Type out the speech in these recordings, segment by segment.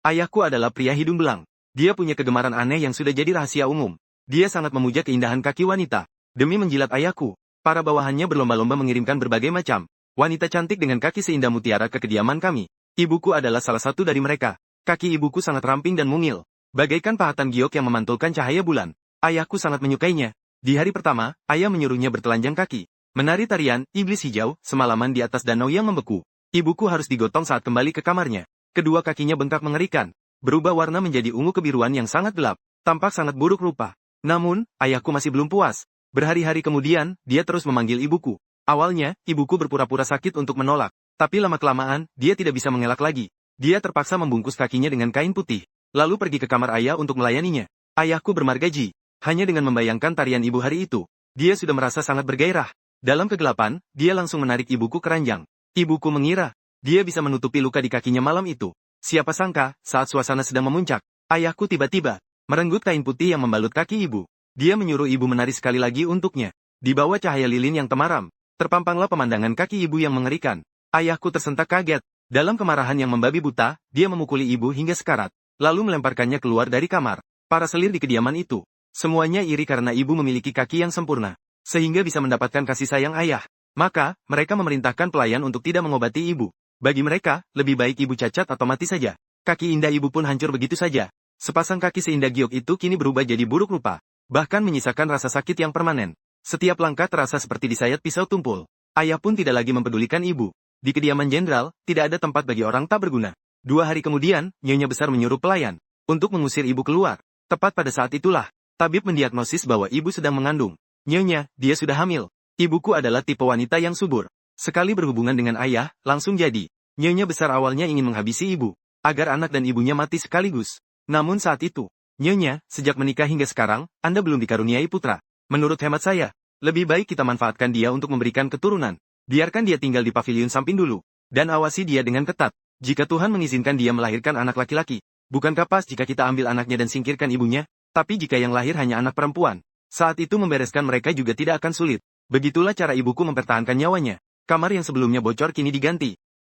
Ayahku adalah pria hidung belang. Dia punya kegemaran aneh yang sudah jadi rahasia umum. Dia sangat memuja keindahan kaki wanita. Demi menjilat ayahku, para bawahannya berlomba-lomba mengirimkan berbagai macam wanita cantik dengan kaki seindah mutiara ke kediaman kami. Ibuku adalah salah satu dari mereka. Kaki ibuku sangat ramping dan mungil, bagaikan pahatan giok yang memantulkan cahaya bulan. Ayahku sangat menyukainya. Di hari pertama, ayah menyuruhnya bertelanjang kaki, menari tarian iblis hijau semalaman di atas danau yang membeku. Ibuku harus digotong saat kembali ke kamarnya. Kedua kakinya bengkak mengerikan, berubah warna menjadi ungu kebiruan yang sangat gelap, tampak sangat buruk rupa. Namun, ayahku masih belum puas. Berhari-hari kemudian, dia terus memanggil ibuku. Awalnya, ibuku berpura-pura sakit untuk menolak, tapi lama-kelamaan, dia tidak bisa mengelak lagi. Dia terpaksa membungkus kakinya dengan kain putih, lalu pergi ke kamar ayah untuk melayaninya. Ayahku bermargaji. Hanya dengan membayangkan tarian ibu hari itu, dia sudah merasa sangat bergairah. Dalam kegelapan, dia langsung menarik ibuku ke ranjang. Ibuku mengira dia bisa menutupi luka di kakinya malam itu. Siapa sangka, saat suasana sedang memuncak, ayahku tiba-tiba merenggut kain putih yang membalut kaki ibu. Dia menyuruh ibu menari sekali lagi untuknya. Di bawah cahaya lilin yang temaram, terpampanglah pemandangan kaki ibu yang mengerikan. Ayahku tersentak kaget. Dalam kemarahan yang membabi buta, dia memukuli ibu hingga sekarat, lalu melemparkannya keluar dari kamar. Para selir di kediaman itu, semuanya iri karena ibu memiliki kaki yang sempurna, sehingga bisa mendapatkan kasih sayang ayah. Maka, mereka memerintahkan pelayan untuk tidak mengobati ibu. Bagi mereka, lebih baik ibu cacat atau mati saja. Kaki indah ibu pun hancur begitu saja. Sepasang kaki seindah giok itu kini berubah jadi buruk rupa, bahkan menyisakan rasa sakit yang permanen. Setiap langkah terasa seperti disayat pisau tumpul. Ayah pun tidak lagi mempedulikan ibu. Di kediaman jenderal, tidak ada tempat bagi orang tak berguna. 2 hari kemudian, Nyonya Besar menyuruh pelayan untuk mengusir ibu keluar. Tepat pada saat itulah, tabib mendiagnosis bahwa ibu sedang mengandung. Nyonya, dia sudah hamil. Ibuku adalah tipe wanita yang subur. Sekali berhubungan dengan ayah, langsung jadi. Nyonya Besar awalnya ingin menghabisi ibu, agar anak dan ibunya mati sekaligus. Namun saat itu, Nyonya, sejak menikah hingga sekarang, Anda belum dikaruniai putra. Menurut hemat saya, lebih baik kita manfaatkan dia untuk memberikan keturunan. Biarkan dia tinggal di pavilion samping dulu, dan awasi dia dengan ketat. Jika Tuhan mengizinkan dia melahirkan anak laki-laki, bukankah pas jika kita ambil anaknya dan singkirkan ibunya? Tapi jika yang lahir hanya anak perempuan, saat itu membereskan mereka juga tidak akan sulit. Begitulah cara ibuku mempertahankan nyawanya. Kamar yang sebelumnya bocor kini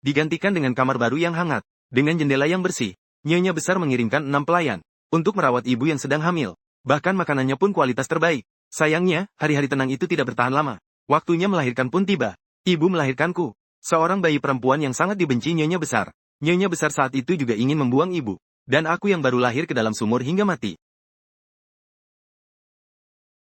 digantikan dengan kamar baru yang hangat, dengan jendela yang bersih. Nyonya Besar mengirimkan 6 pelayan untuk merawat ibu yang sedang hamil. Bahkan makanannya pun kualitas terbaik. Sayangnya, hari-hari tenang itu tidak bertahan lama. Waktunya melahirkan pun tiba. Ibu melahirkanku. Seorang bayi perempuan yang sangat dibenci Nyonya Besar. Nyonya Besar saat itu juga ingin membuang ibu. Dan aku yang baru lahir ke dalam sumur hingga mati.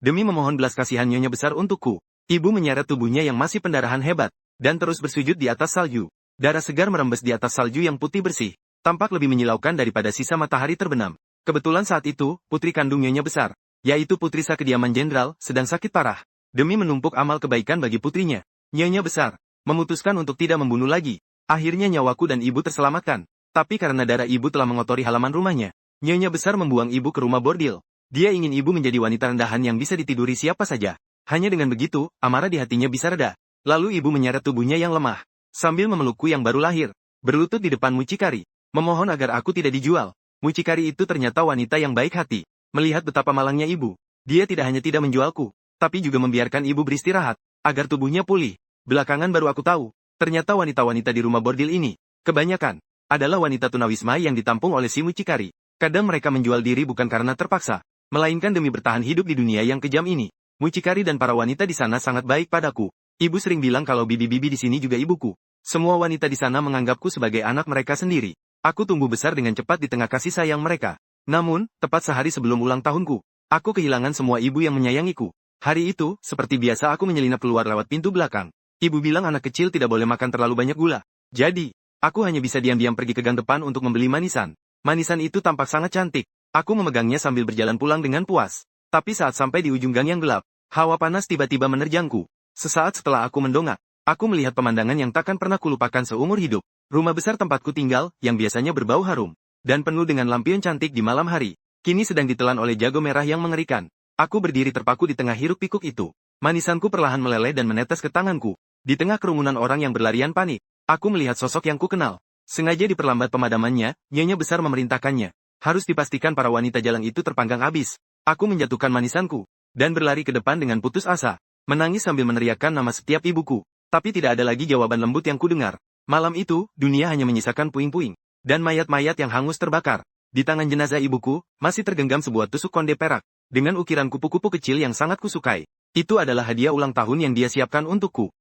Demi memohon belas kasihan Nyonya Besar untukku, ibu menyeret tubuhnya yang masih pendarahan hebat, dan terus bersujud di atas salju. Darah segar merembes di atas salju yang putih bersih, tampak lebih menyilaukan daripada sisa matahari terbenam. Kebetulan saat itu, putri kandung Nyonya Besar, yaitu Putri Sa kediaman jenderal, sedang sakit parah. Demi menumpuk amal kebaikan bagi putrinya, Nyonya Besar memutuskan untuk tidak membunuh lagi. Akhirnya nyawaku dan ibu terselamatkan. Tapi karena darah ibu telah mengotori halaman rumahnya, Nyonya Besar membuang ibu ke rumah bordil. Dia ingin ibu menjadi wanita rendahan yang bisa ditiduri siapa saja. Hanya dengan begitu, amarah di hatinya bisa reda. Lalu ibu menyeret tubuhnya yang lemah, sambil memelukku yang baru lahir, berlutut di depan mucikari, memohon agar aku tidak dijual. Mucikari itu ternyata wanita yang baik hati. Melihat betapa malangnya ibu, dia tidak hanya tidak menjualku, tapi juga membiarkan ibu beristirahat, agar tubuhnya pulih. Belakangan baru aku tahu, ternyata wanita-wanita di rumah bordil ini, kebanyakan, adalah wanita tunawisma yang ditampung oleh si mucikari. Kadang mereka menjual diri bukan karena terpaksa, melainkan demi bertahan hidup di dunia yang kejam ini. Mucikari dan para wanita di sana sangat baik padaku. Ibu sering bilang kalau bibi-bibi di sini juga ibuku. Semua wanita di sana menganggapku sebagai anak mereka sendiri. Aku tumbuh besar dengan cepat di tengah kasih sayang mereka. Namun, tepat sehari sebelum ulang tahunku, aku kehilangan semua ibu yang menyayangiku. Hari itu, seperti biasa aku menyelinap keluar lewat pintu belakang. Ibu bilang anak kecil tidak boleh makan terlalu banyak gula. Jadi, aku hanya bisa diam-diam pergi ke gang depan untuk membeli manisan. Manisan itu tampak sangat cantik. Aku memegangnya sambil berjalan pulang dengan puas. Tapi saat sampai di ujung gang yang gelap, hawa panas tiba-tiba menerjangku. Sesaat setelah aku mendongak, aku melihat pemandangan yang takkan pernah kulupakan seumur hidup. Rumah besar tempatku tinggal, yang biasanya berbau harum, dan penuh dengan lampion cantik di malam hari, kini sedang ditelan oleh jago merah yang mengerikan. Aku berdiri terpaku di tengah hiruk-pikuk itu. Manisanku perlahan meleleh dan menetes ke tanganku. Di tengah kerumunan orang yang berlarian panik, aku melihat sosok yang kukenal. Sengaja diperlambat pemadamannya, Nyonya Besar memerintahkannya. Harus dipastikan para wanita jalang itu terpanggang habis. Aku menjatuhkan manisanku, dan berlari ke depan dengan putus asa. Menangis sambil meneriakkan nama setiap ibuku. Tapi tidak ada lagi jawaban lembut yang kudengar. Malam itu, dunia hanya menyisakan puing-puing. dan mayat-mayat yang hangus terbakar. Di tangan jenazah ibuku, masih tergenggam sebuah tusuk konde perak, dengan ukiran kupu-kupu kecil yang sangat kusukai. Itu adalah hadiah ulang tahun yang dia siapkan untukku.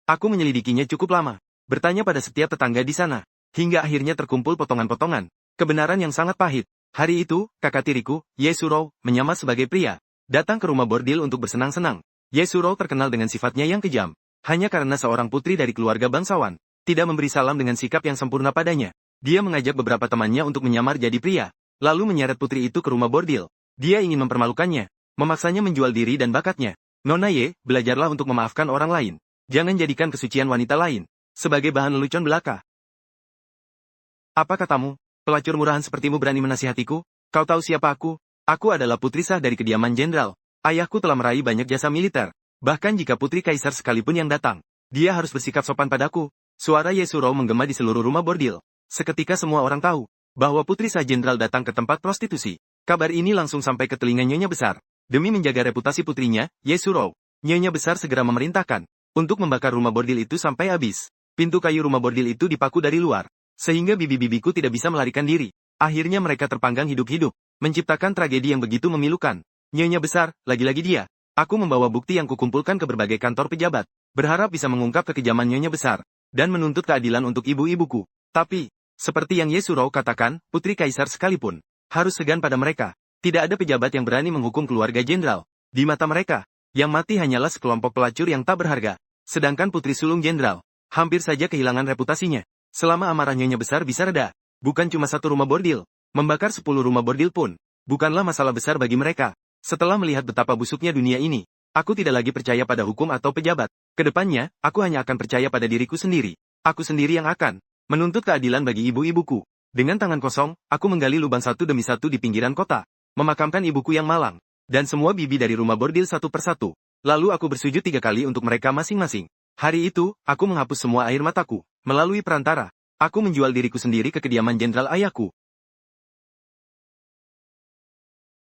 Aku menyelidikinya cukup lama, bertanya pada setiap tetangga di sana, hingga akhirnya terkumpul potongan-potongan. Kebenaran yang sangat pahit. Hari itu, kakak tiriku, Yesuro, menyamar sebagai pria, datang ke rumah bordil untuk bersenang-senang. Yesuro terkenal dengan sifatnya yang kejam, hanya karena seorang putri dari keluarga bangsawan, tidak memberi salam dengan sikap yang sempurna padanya. Dia mengajak beberapa temannya untuk menyamar jadi pria, lalu menyeret putri itu ke rumah bordil. Dia ingin mempermalukannya, memaksanya menjual diri dan bakatnya. Nona Ye, belajarlah untuk memaafkan orang lain. Jangan jadikan kesucian wanita lain sebagai bahan lelucon belaka. Apa katamu? Pelacur murahan sepertimu berani menasihatiku? Kau tahu siapa aku? Aku adalah putri sah dari kediaman jenderal. Ayahku telah meraih banyak jasa militer. Bahkan jika putri kaisar sekalipun yang datang, dia harus bersikap sopan padaku. Suara Yesuro menggema di seluruh rumah bordil. Seketika semua orang tahu bahwa putri sah jenderal datang ke tempat prostitusi. Kabar ini langsung sampai ke telinga Nyonya Besar. Demi menjaga reputasi putrinya, Yesuro, Nyonya Besar segera memerintahkan untuk membakar rumah bordil itu sampai habis. Pintu kayu rumah bordil itu dipaku dari luar, sehingga bibi-bibiku tidak bisa melarikan diri. Akhirnya mereka terpanggang hidup-hidup, menciptakan tragedi yang begitu memilukan. Nyonya Besar, lagi-lagi dia. Aku membawa bukti yang kukumpulkan ke berbagai kantor pejabat, berharap bisa mengungkap kekejaman Nyonya Besar, dan menuntut keadilan untuk ibu-ibuku. Tapi, seperti yang Yesuro katakan, putri kaisar sekalipun harus segan pada mereka. Tidak ada pejabat yang berani menghukum keluarga jenderal. Di mata mereka, yang mati hanyalah sekelompok pelacur yang tak berharga. Sedangkan putri sulung jenderal hampir saja kehilangan reputasinya. Selama amarah Nyonya Besar bisa reda, bukan cuma satu rumah bordil, membakar 10 rumah bordil pun bukanlah masalah besar bagi mereka. Setelah melihat betapa busuknya dunia ini, aku tidak lagi percaya pada hukum atau pejabat. Kedepannya, aku hanya akan percaya pada diriku sendiri. Aku sendiri yang akan menuntut keadilan bagi ibu-ibuku. Dengan tangan kosong, aku menggali lubang satu demi satu di pinggiran kota, memakamkan ibuku yang malang, dan semua bibi dari rumah bordil satu persatu. Lalu aku bersujud 3 kali untuk mereka masing-masing. Hari itu, aku menghapus semua air mataku. Melalui perantara, aku menjual diriku sendiri ke kediaman jenderal ayahku.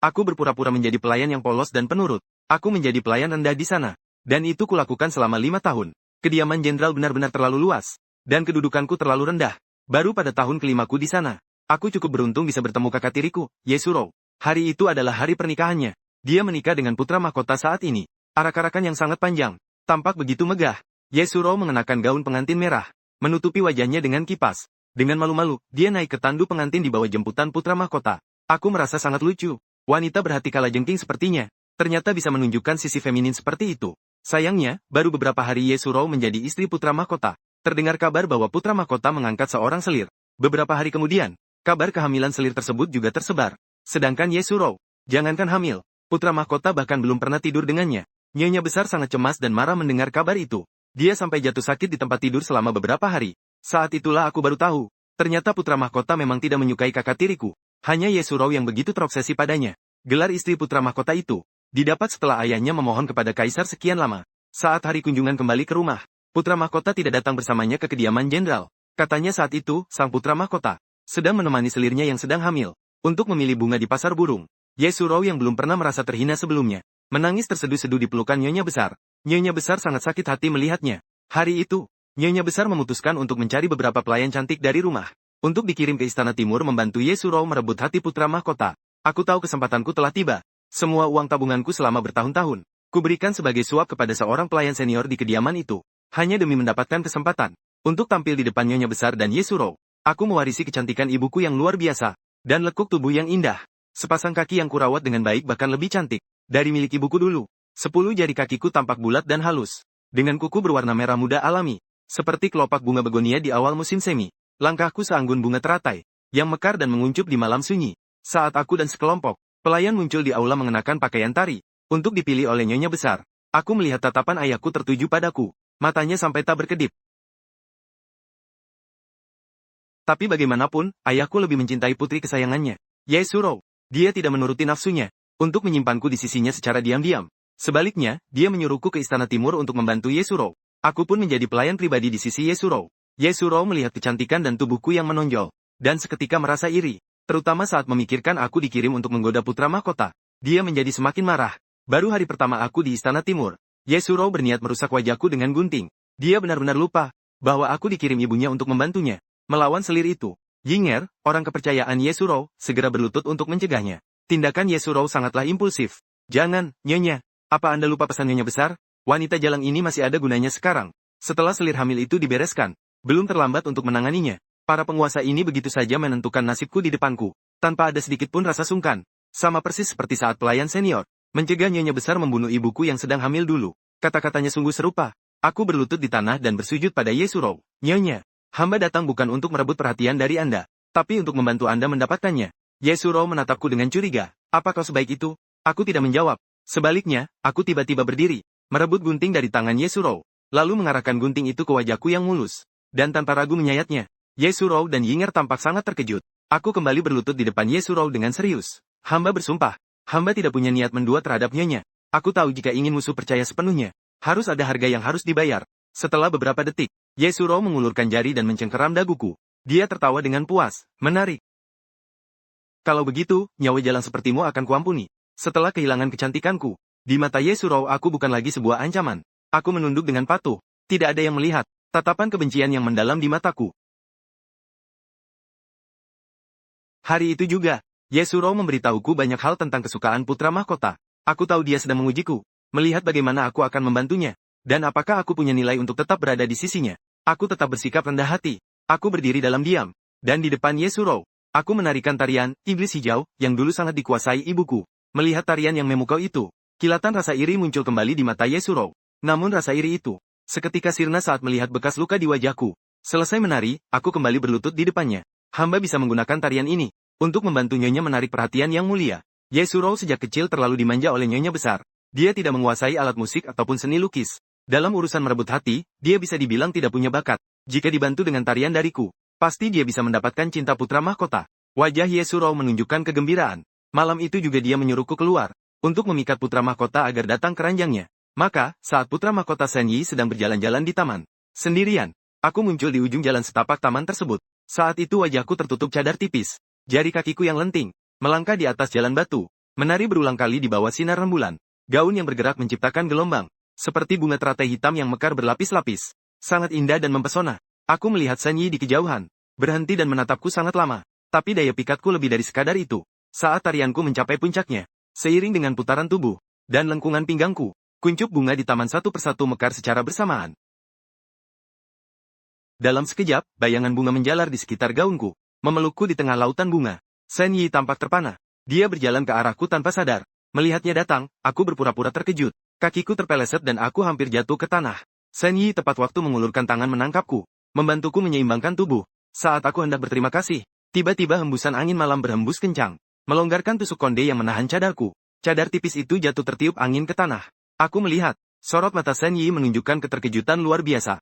Aku berpura-pura menjadi pelayan yang polos dan penurut. Aku menjadi pelayan rendah di sana. Dan itu kulakukan selama 5 tahun. Kediaman jenderal benar-benar terlalu luas. Dan kedudukanku terlalu rendah. Baru pada tahun kelimaku di sana, aku cukup beruntung bisa bertemu kakak tiriku, Yesuro. Hari itu adalah hari pernikahannya. Dia menikah dengan putra mahkota saat ini. Arak-arakan yang sangat panjang, tampak begitu megah. Yesuro mengenakan gaun pengantin merah, menutupi wajahnya dengan kipas. Dengan malu-malu, dia naik ke tandu pengantin di bawah jemputan putra mahkota. Aku merasa sangat lucu. Wanita berhati kalajengking sepertinya, ternyata bisa menunjukkan sisi feminin seperti itu. Sayangnya, baru beberapa hari Yesuro menjadi istri putra mahkota. Terdengar kabar bahwa putra mahkota mengangkat seorang selir. Beberapa hari kemudian, kabar kehamilan selir tersebut juga tersebar. Sedangkan Yesuro, jangankan hamil, putra mahkota bahkan belum pernah tidur dengannya. Nyonya Besar sangat cemas dan marah mendengar kabar itu. Dia sampai jatuh sakit di tempat tidur selama beberapa hari. Saat itulah aku baru tahu, ternyata putra mahkota memang tidak menyukai kakak tiriku. Hanya Yesuro yang begitu terobsesi padanya. Gelar istri putra mahkota itu didapat setelah ayahnya memohon kepada kaisar sekian lama. Saat hari kunjungan kembali ke rumah, putra mahkota tidak datang bersamanya ke kediaman jenderal. Katanya saat itu, sang putra mahkota sedang menemani selirnya yang sedang hamil untuk memilih bunga di pasar burung. Yesuro yang belum pernah merasa terhina sebelumnya, menangis terseduh-seduh di pelukan Nyonya Besar. Nyonya Besar sangat sakit hati melihatnya. Hari itu, Nyonya Besar memutuskan untuk mencari beberapa pelayan cantik dari rumah untuk dikirim ke Istana Timur membantu Yesuro merebut hati putra mahkota. Aku tahu kesempatanku telah tiba. Semua uang tabunganku selama bertahun-tahun kuberikan sebagai suap kepada seorang pelayan senior di kediaman itu, hanya demi mendapatkan kesempatan untuk tampil di depan Nyonya Besar dan Yesuro. Aku mewarisi kecantikan ibuku yang luar biasa, dan lekuk tubuh yang indah. Sepasang kaki yang kurawat dengan baik bahkan lebih cantik dari milik ibuku dulu. 10 jari kakiku tampak bulat dan halus, dengan kuku berwarna merah muda alami, seperti kelopak bunga begonia di awal musim semi. Langkahku seanggun bunga teratai, yang mekar dan menguncup di malam sunyi. Saat aku dan sekelompok pelayan muncul di aula mengenakan pakaian tari, untuk dipilih oleh Nyonya Besar, aku melihat tatapan ayahku tertuju padaku, matanya sampai tak berkedip. Tapi bagaimanapun, ayahku lebih mencintai putri kesayangannya, Yesuro. Dia tidak menuruti nafsunya untuk menyimpanku di sisinya secara diam-diam. Sebaliknya, dia menyuruhku ke Istana Timur untuk membantu Yesuro. Aku pun menjadi pelayan pribadi di sisi Yesuro. Yesuro melihat kecantikan dan tubuhku yang menonjol, dan seketika merasa iri, terutama saat memikirkan aku dikirim untuk menggoda putra mahkota. Dia menjadi semakin marah. Baru hari pertama aku di Istana Timur, Yesuro berniat merusak wajahku dengan gunting. Dia benar-benar lupa bahwa aku dikirim ibunya untuk membantunya. melawan selir itu. Yinger, orang kepercayaan Yeshurou, segera berlutut untuk mencegahnya. Tindakan Yeshurou sangatlah impulsif. Jangan, Nyonya. Apa Anda lupa pesan Nyonya besar? Wanita jalang ini masih ada gunanya sekarang. Setelah selir hamil itu dibereskan, belum terlambat untuk menanganinya. Para penguasa ini begitu saja menentukan nasibku di depanku, tanpa ada sedikit pun rasa sungkan. Sama persis seperti saat pelayan senior mencegah Nyonya besar membunuh ibuku yang sedang hamil dulu. Kata-katanya sungguh serupa. Aku berlutut di tanah dan bersujud pada Yeshurou. Nyonya, hamba datang bukan untuk merebut perhatian dari Anda, tapi untuk membantu Anda mendapatkannya. Yeshurou menatapku dengan curiga. Apa kau sebaik itu? Aku tidak menjawab. Sebaliknya, aku tiba-tiba berdiri, merebut gunting dari tangan Yeshurou, lalu mengarahkan gunting itu ke wajahku yang mulus, dan tanpa ragu menyayatnya. Yeshurou dan Yinger tampak sangat terkejut. Aku kembali berlutut di depan Yeshurou dengan serius. Hamba bersumpah, hamba tidak punya niat mendua terhadap Nyonya. Aku tahu jika ingin musuh percaya sepenuhnya, harus ada harga yang harus dibayar. Setelah beberapa detik, Yeshurou mengulurkan jari dan mencengkeram daguku. Dia tertawa dengan puas. Menarik. Kalau begitu, nyawa jalang sepertimu akan kuampuni. Setelah kehilangan kecantikanku, di mata Yeshurou aku bukan lagi sebuah ancaman. Aku menunduk dengan patuh. Tidak ada yang melihat tatapan kebencian yang mendalam di mataku. Hari itu juga, Yeshurou memberitahuku banyak hal tentang kesukaan putra mahkota. Aku tahu dia sedang mengujiku, melihat bagaimana aku akan membantunya, dan apakah aku punya nilai untuk tetap berada di sisinya. Aku tetap bersikap rendah hati. Aku berdiri dalam diam, dan di depan Yeshurou, aku menarikan tarian Iblis Hijau yang dulu sangat dikuasai ibuku. Melihat tarian yang memukau itu, kilatan rasa iri muncul kembali di mata Yeshurou. Namun rasa iri itu seketika sirna saat melihat bekas luka di wajahku. Selesai menari, aku kembali berlutut di depannya. Hamba bisa menggunakan tarian ini untuk membantu Nyonya menarik perhatian yang mulia. Yeshurou sejak kecil terlalu dimanja oleh Nyonya besar. Dia tidak menguasai alat musik ataupun seni lukis. Dalam urusan merebut hati, dia bisa dibilang tidak punya bakat. Jika dibantu dengan tarian dariku, pasti dia bisa mendapatkan cinta putra mahkota. Wajah Yeshurou menunjukkan kegembiraan. Malam itu juga dia menyuruhku keluar untuk memikat putra mahkota agar datang ke ranjangnya. Maka, saat putra mahkota Shen Yi sedang berjalan-jalan di taman sendirian, aku muncul di ujung jalan setapak taman tersebut. Saat itu wajahku tertutup cadar tipis. Jari kakiku yang lenting melangkah di atas jalan batu, menari berulang kali di bawah sinar rembulan. Gaun yang bergerak menciptakan gelombang, seperti bunga teratai hitam yang mekar berlapis-lapis. Sangat indah dan mempesona. Aku melihat Shen Yi di kejauhan, berhenti dan menatapku sangat lama. Tapi daya pikatku lebih dari sekadar itu. Saat tarianku mencapai puncaknya, seiring dengan putaran tubuh dan lengkungan pinggangku, kuncup bunga di taman satu persatu mekar secara bersamaan. Dalam sekejap, bayangan bunga menjalar di sekitar gaunku, memelukku di tengah lautan bunga. Shen Yi tampak terpana. Dia berjalan ke arahku tanpa sadar. Melihatnya datang, aku berpura-pura terkejut. Kakiku terpeleset dan aku hampir jatuh ke tanah. Shen Yi tepat waktu mengulurkan tangan menangkapku, membantuku menyeimbangkan tubuh. Saat aku hendak berterima kasih, tiba-tiba hembusan angin malam berhembus kencang, melonggarkan tusuk konde yang menahan cadarku. Cadar tipis itu jatuh tertiup angin ke tanah. Aku melihat, sorot mata Shen Yi menunjukkan keterkejutan luar biasa.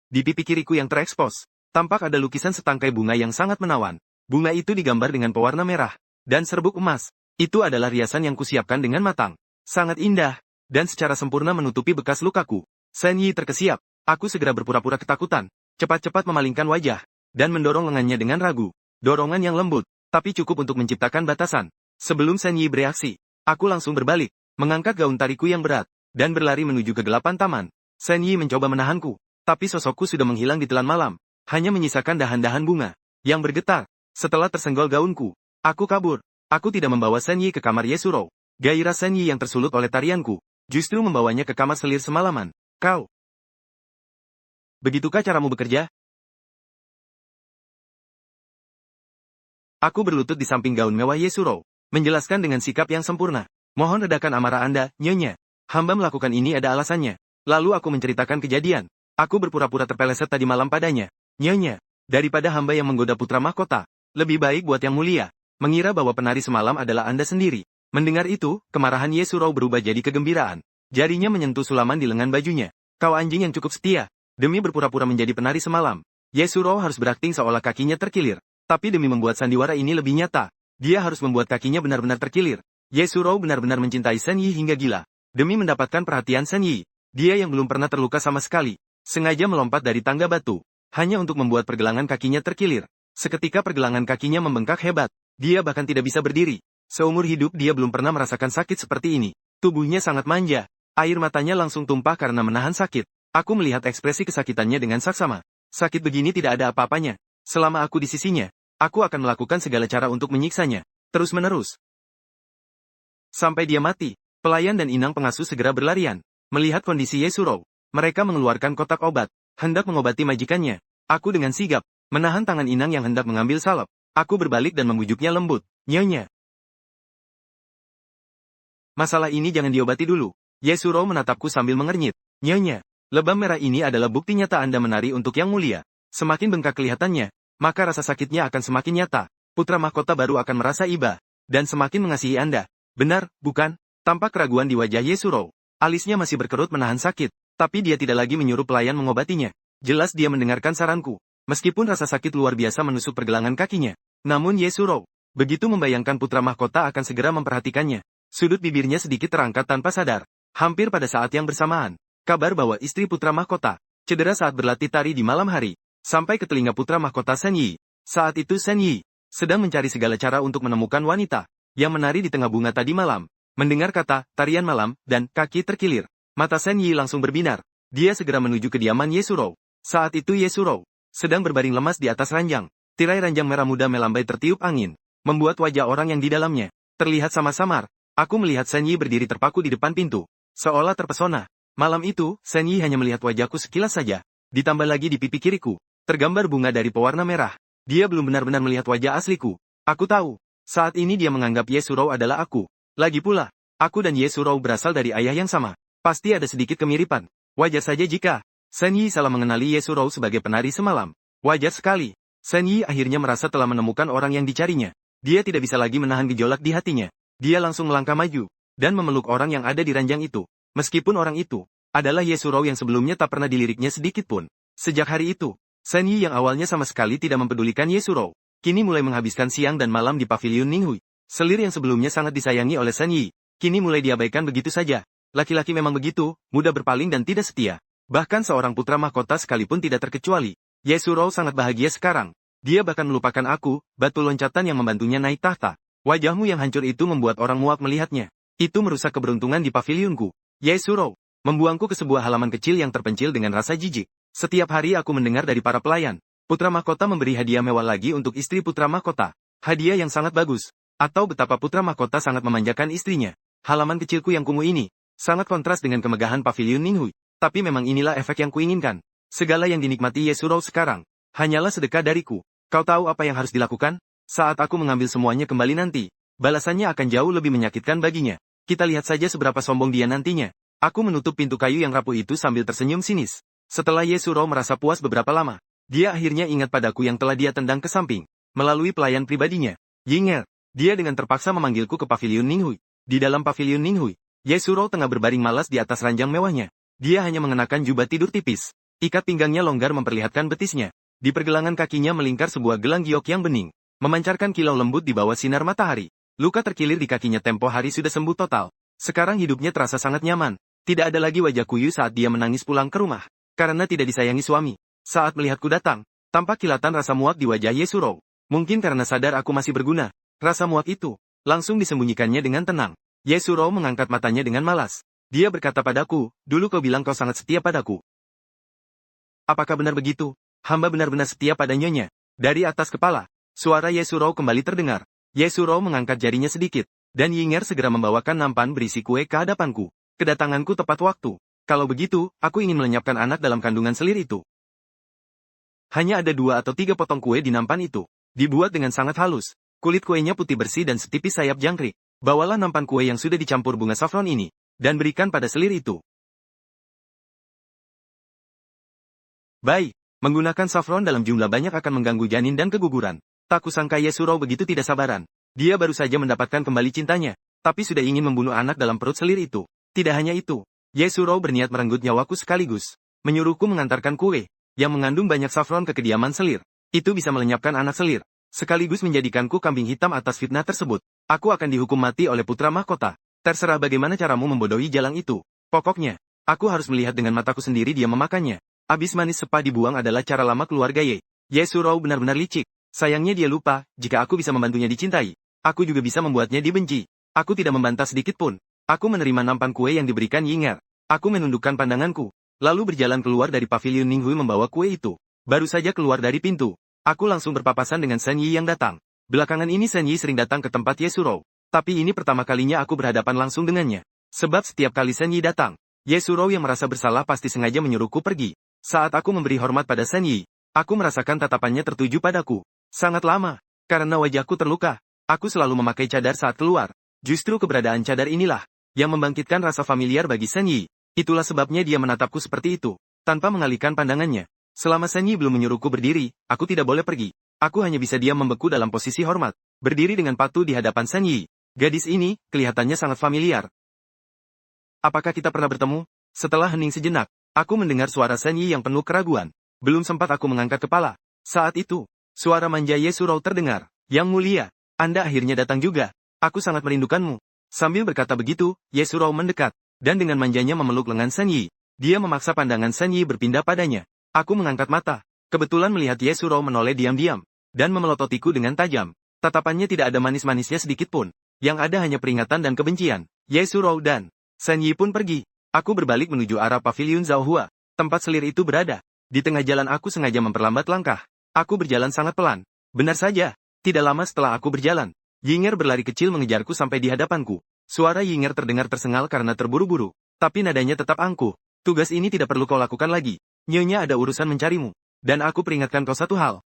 Di pipi kiriku yang terekspos, tampak ada lukisan setangkai bunga yang sangat menawan. Bunga itu digambar dengan pewarna merah dan serbuk emas. Itu adalah riasan yang kusiapkan dengan matang. Sangat indah, dan secara sempurna menutupi bekas lukaku. Shen Yi terkesiap. Aku segera berpura-pura ketakutan, cepat-cepat memalingkan wajah, dan mendorong lengannya dengan ragu. Dorongan yang lembut, tapi cukup untuk menciptakan batasan. Sebelum Shen Yi bereaksi, aku langsung berbalik, mengangkat gaun tariku yang berat, dan berlari menuju kegelapan taman. Shen Yi mencoba menahanku, tapi sosokku sudah menghilang di telan malam, hanya menyisakan dahan-dahan bunga yang bergetar. Setelah tersenggol gaunku, aku kabur. Aku tidak membawa Shen Yi ke kamar Yeshurou. Gairah Shen Yi yang tersulut oleh tarianku, justru membawanya ke kamar selir semalaman. Kau. Begitukah caramu bekerja? Aku berlutut di samping gaun mewah Yeshurou, menjelaskan dengan sikap yang sempurna. Mohon redakan amarah Anda, Nyonya. Hamba melakukan ini ada alasannya. Lalu aku menceritakan kejadian. Aku berpura-pura terpeleset tadi malam padanya. Nyonya, daripada hamba yang menggoda putra mahkota, lebih baik buat yang mulia mengira bahwa penari semalam adalah Anda sendiri. Mendengar itu, kemarahan Yeshurou berubah jadi kegembiraan. Jarinya menyentuh sulaman di lengan bajunya. Kau anjing yang cukup setia. Demi berpura-pura menjadi penari semalam, Yeshurou harus berakting seolah kakinya terkilir. Tapi demi membuat sandiwara ini lebih nyata, dia harus membuat kakinya benar-benar terkilir. Yeshurou benar-benar mencintai Shen Yi hingga gila. Demi mendapatkan perhatian Shen Yi, dia yang belum pernah terluka sama sekali, sengaja melompat dari tangga batu, hanya untuk membuat pergelangan kakinya terkilir. Seketika pergelangan kakinya membengkak hebat. Dia bahkan tidak bisa berdiri. Seumur hidup dia belum pernah merasakan sakit seperti ini. Tubuhnya sangat manja. Air matanya langsung tumpah karena menahan sakit. Aku melihat ekspresi kesakitannya dengan saksama. Sakit begini tidak ada apa-apanya. Selama aku di sisinya, aku akan melakukan segala cara untuk menyiksanya. Terus-menerus. Sampai dia mati. Pelayan dan inang pengasuh segera berlarian. Melihat kondisi Yesuro, mereka mengeluarkan kotak obat, hendak mengobati majikannya. Aku dengan sigap, menahan tangan inang yang hendak mengambil salep. Aku berbalik dan membujuknya lembut. Nyonya. Masalah ini jangan diobati dulu. Yesuro menatapku sambil mengernyit. Nyonya, lebam merah ini adalah bukti nyata Anda menari untuk Yang Mulia. Semakin bengkak kelihatannya, maka rasa sakitnya akan semakin nyata. Putra mahkota baru akan merasa iba, dan semakin mengasihi Anda. Benar, bukan? Tampak keraguan di wajah Yesuro. Alisnya masih berkerut menahan sakit, tapi dia tidak lagi menyuruh pelayan mengobatinya. Jelas dia mendengarkan saranku. Meskipun rasa sakit luar biasa menusuk pergelangan kakinya. Namun Yesuro, begitu membayangkan putra mahkota akan segera memperhatikannya. Sudut bibirnya sedikit terangkat tanpa sadar. Hampir pada saat yang bersamaan, kabar bahwa istri putra mahkota cedera saat berlatih tari di malam hari, sampai ke telinga putra mahkota Sen Yi. Saat itu Sen Yi sedang mencari segala cara untuk menemukan wanita yang menari di tengah bunga tadi malam. Mendengar kata tarian malam dan kaki terkilir, mata Sen Yi langsung berbinar. Dia segera menuju kediaman Yesuro. Saat itu Yesuro sedang berbaring lemas di atas ranjang. Tirai ranjang merah muda melambai tertiup angin, membuat wajah orang yang di dalamnya terlihat samar-samar. Aku melihat Sen Yi berdiri terpaku di depan pintu, seolah terpesona. Malam itu, Sen Yi hanya melihat wajahku sekilas saja. Ditambah lagi di pipi kiriku, tergambar bunga dari pewarna merah. Dia belum benar-benar melihat wajah asliku. Aku tahu, saat ini dia menganggap Yesuro adalah aku. Lagi pula, aku dan Yesuro berasal dari ayah yang sama. Pasti ada sedikit kemiripan. Wajar saja jika Sen Yi salah mengenali Yesuro sebagai penari semalam. Wajar sekali. Sen Yi akhirnya merasa telah menemukan orang yang dicarinya. Dia tidak bisa lagi menahan gejolak di hatinya. Dia langsung melangkah maju, dan memeluk orang yang ada di ranjang itu. Meskipun orang itu adalah Yesuro yang sebelumnya tak pernah diliriknya sedikit pun. Sejak hari itu, Sen Yi yang awalnya sama sekali tidak mempedulikan Yesuro, kini mulai menghabiskan siang dan malam di paviliun Ninghui. Selir yang sebelumnya sangat disayangi oleh Sen Yi, kini mulai diabaikan begitu saja. Laki-laki memang begitu, mudah berpaling dan tidak setia. Bahkan seorang putra mahkota sekalipun tidak terkecuali. Yesuro sangat bahagia sekarang. Dia bahkan melupakan aku, batu loncatan yang membantunya naik tahta. Wajahmu yang hancur itu membuat orang muak melihatnya. Itu merusak keberuntungan di pavilionku. Yesuro membuangku ke sebuah halaman kecil yang terpencil dengan rasa jijik. Setiap hari aku mendengar dari para pelayan, putra mahkota memberi hadiah mewah lagi untuk istri putra mahkota. Hadiah yang sangat bagus. Atau betapa putra mahkota sangat memanjakan istrinya. Halaman kecilku yang kumuh ini sangat kontras dengan kemegahan pavilion Ninghui. Tapi memang inilah efek yang kuinginkan. Segala yang dinikmati Yesuro sekarang hanyalah sedekah dariku. Kau tahu apa yang harus dilakukan? Saat aku mengambil semuanya kembali nanti, balasannya akan jauh lebih menyakitkan baginya. Kita lihat saja seberapa sombong dia nantinya. Aku menutup pintu kayu yang rapuh itu sambil tersenyum sinis. Setelah Yesuro merasa puas beberapa lama, dia akhirnya ingat padaku yang telah dia tendang ke samping, melalui pelayan pribadinya. Yinger, dia dengan terpaksa memanggilku ke pavilion Ninghui. Di dalam pavilion Ninghui, Yesuro tengah berbaring malas di atas ranjang mewahnya. Dia hanya mengenakan jubah tidur tipis. Ikat pinggangnya longgar memperlihatkan betisnya. Di pergelangan kakinya melingkar sebuah gelang giok yang bening, memancarkan kilau lembut di bawah sinar matahari. Luka terkilir di kakinya tempo hari sudah sembuh total. Sekarang hidupnya terasa sangat nyaman. Tidak ada lagi wajah kuyu saat dia menangis pulang ke rumah, karena tidak disayangi suami. Saat melihatku datang, tampak kilatan rasa muak di wajah Yesuro. Mungkin karena sadar aku masih berguna. Rasa muak itu langsung disembunyikannya dengan tenang. Yesuro mengangkat matanya dengan malas. Dia berkata padaku, dulu kau bilang kau sangat setia padaku. Apakah benar begitu? Hamba benar-benar setia pada nyonya. Dari atas kepala, suara Yesuro kembali terdengar. Yesuro mengangkat jarinya sedikit, dan Yinger segera membawakan nampan berisi kue ke hadapanku. Kedatanganku tepat waktu. Kalau begitu, aku ingin melenyapkan anak dalam kandungan selir itu. Hanya ada 2 atau 3 potong kue di nampan itu. Dibuat dengan sangat halus. Kulit kuenya putih bersih dan setipis sayap jangkrik. Bawalah nampan kue yang sudah dicampur bunga saffron ini, dan berikan pada selir itu. Baik, menggunakan saffron dalam jumlah banyak akan mengganggu janin dan keguguran. Tak kusangka Yesuro begitu tidak sabaran. Dia baru saja mendapatkan kembali cintanya, tapi sudah ingin membunuh anak dalam perut selir itu. Tidak hanya itu, Yesuro berniat merenggut nyawaku sekaligus. Menyuruhku mengantarkan kue, yang mengandung banyak saffron ke kediaman selir. Itu bisa melenyapkan anak selir, sekaligus menjadikanku kambing hitam atas fitnah tersebut. Aku akan dihukum mati oleh putra mahkota. Terserah bagaimana caramu membodohi jalang itu. Pokoknya, aku harus melihat dengan mataku sendiri dia memakannya. Abis manis sepah dibuang adalah cara lama keluarga Ye. Yesuro benar-benar licik. Sayangnya dia lupa, jika aku bisa membantunya dicintai, aku juga bisa membuatnya dibenci. Aku tidak membantah sedikit pun. Aku menerima nampan kue yang diberikan Yinger. Aku menundukkan pandanganku, lalu berjalan keluar dari pavilion Ninghui membawa kue itu. Baru saja keluar dari pintu, aku langsung berpapasan dengan Shen Yi yang datang. Belakangan ini Shen Yi sering datang ke tempat Yeshurou. Tapi ini pertama kalinya aku berhadapan langsung dengannya. Sebab setiap kali Shen Yi datang, Yeshurou yang merasa bersalah pasti sengaja menyuruhku pergi. Saat aku memberi hormat pada Shen Yi, aku merasakan tatapannya tertuju padaku. Sangat lama, karena wajahku terluka. Aku selalu memakai cadar saat keluar. Justru keberadaan cadar inilah yang membangkitkan rasa familiar bagi Shen Yi. Itulah sebabnya dia menatapku seperti itu, tanpa mengalihkan pandangannya. Selama Shen Yi belum menyuruhku berdiri, aku tidak boleh pergi. Aku hanya bisa diam membeku dalam posisi hormat, berdiri dengan patuh di hadapan Shen Yi. Gadis ini, kelihatannya sangat familiar. Apakah kita pernah bertemu? Setelah hening sejenak, aku mendengar suara Shen Yi yang penuh keraguan. Belum sempat aku mengangkat kepala. Saat itu, suara manja Yeshurou terdengar. Yang mulia, Anda akhirnya datang juga. Aku sangat merindukanmu. Sambil berkata begitu, Yeshurou mendekat, dan dengan manjanya memeluk lengan Shen Yi. Dia memaksa pandangan Shen Yi berpindah padanya. Aku mengangkat mata, kebetulan melihat Yeshurou menoleh diam-diam, dan memelototiku dengan tajam. Tatapannya tidak ada manis-manisnya sedikit pun. Yang ada hanya peringatan dan kebencian. Yeshurou dan Shen Yi pun pergi. Aku berbalik menuju arah pavilion Zhaohua. Tempat selir itu berada. Di tengah jalan aku sengaja memperlambat langkah. Aku berjalan sangat pelan. Benar saja, tidak lama setelah aku berjalan, Yinger berlari kecil mengejarku sampai di hadapanku. Suara Yinger terdengar tersengal karena terburu-buru. Tapi nadanya tetap angkuh. Tugas ini tidak perlu kau lakukan lagi. Nyonya ada urusan mencarimu. Dan aku peringatkan kau satu hal.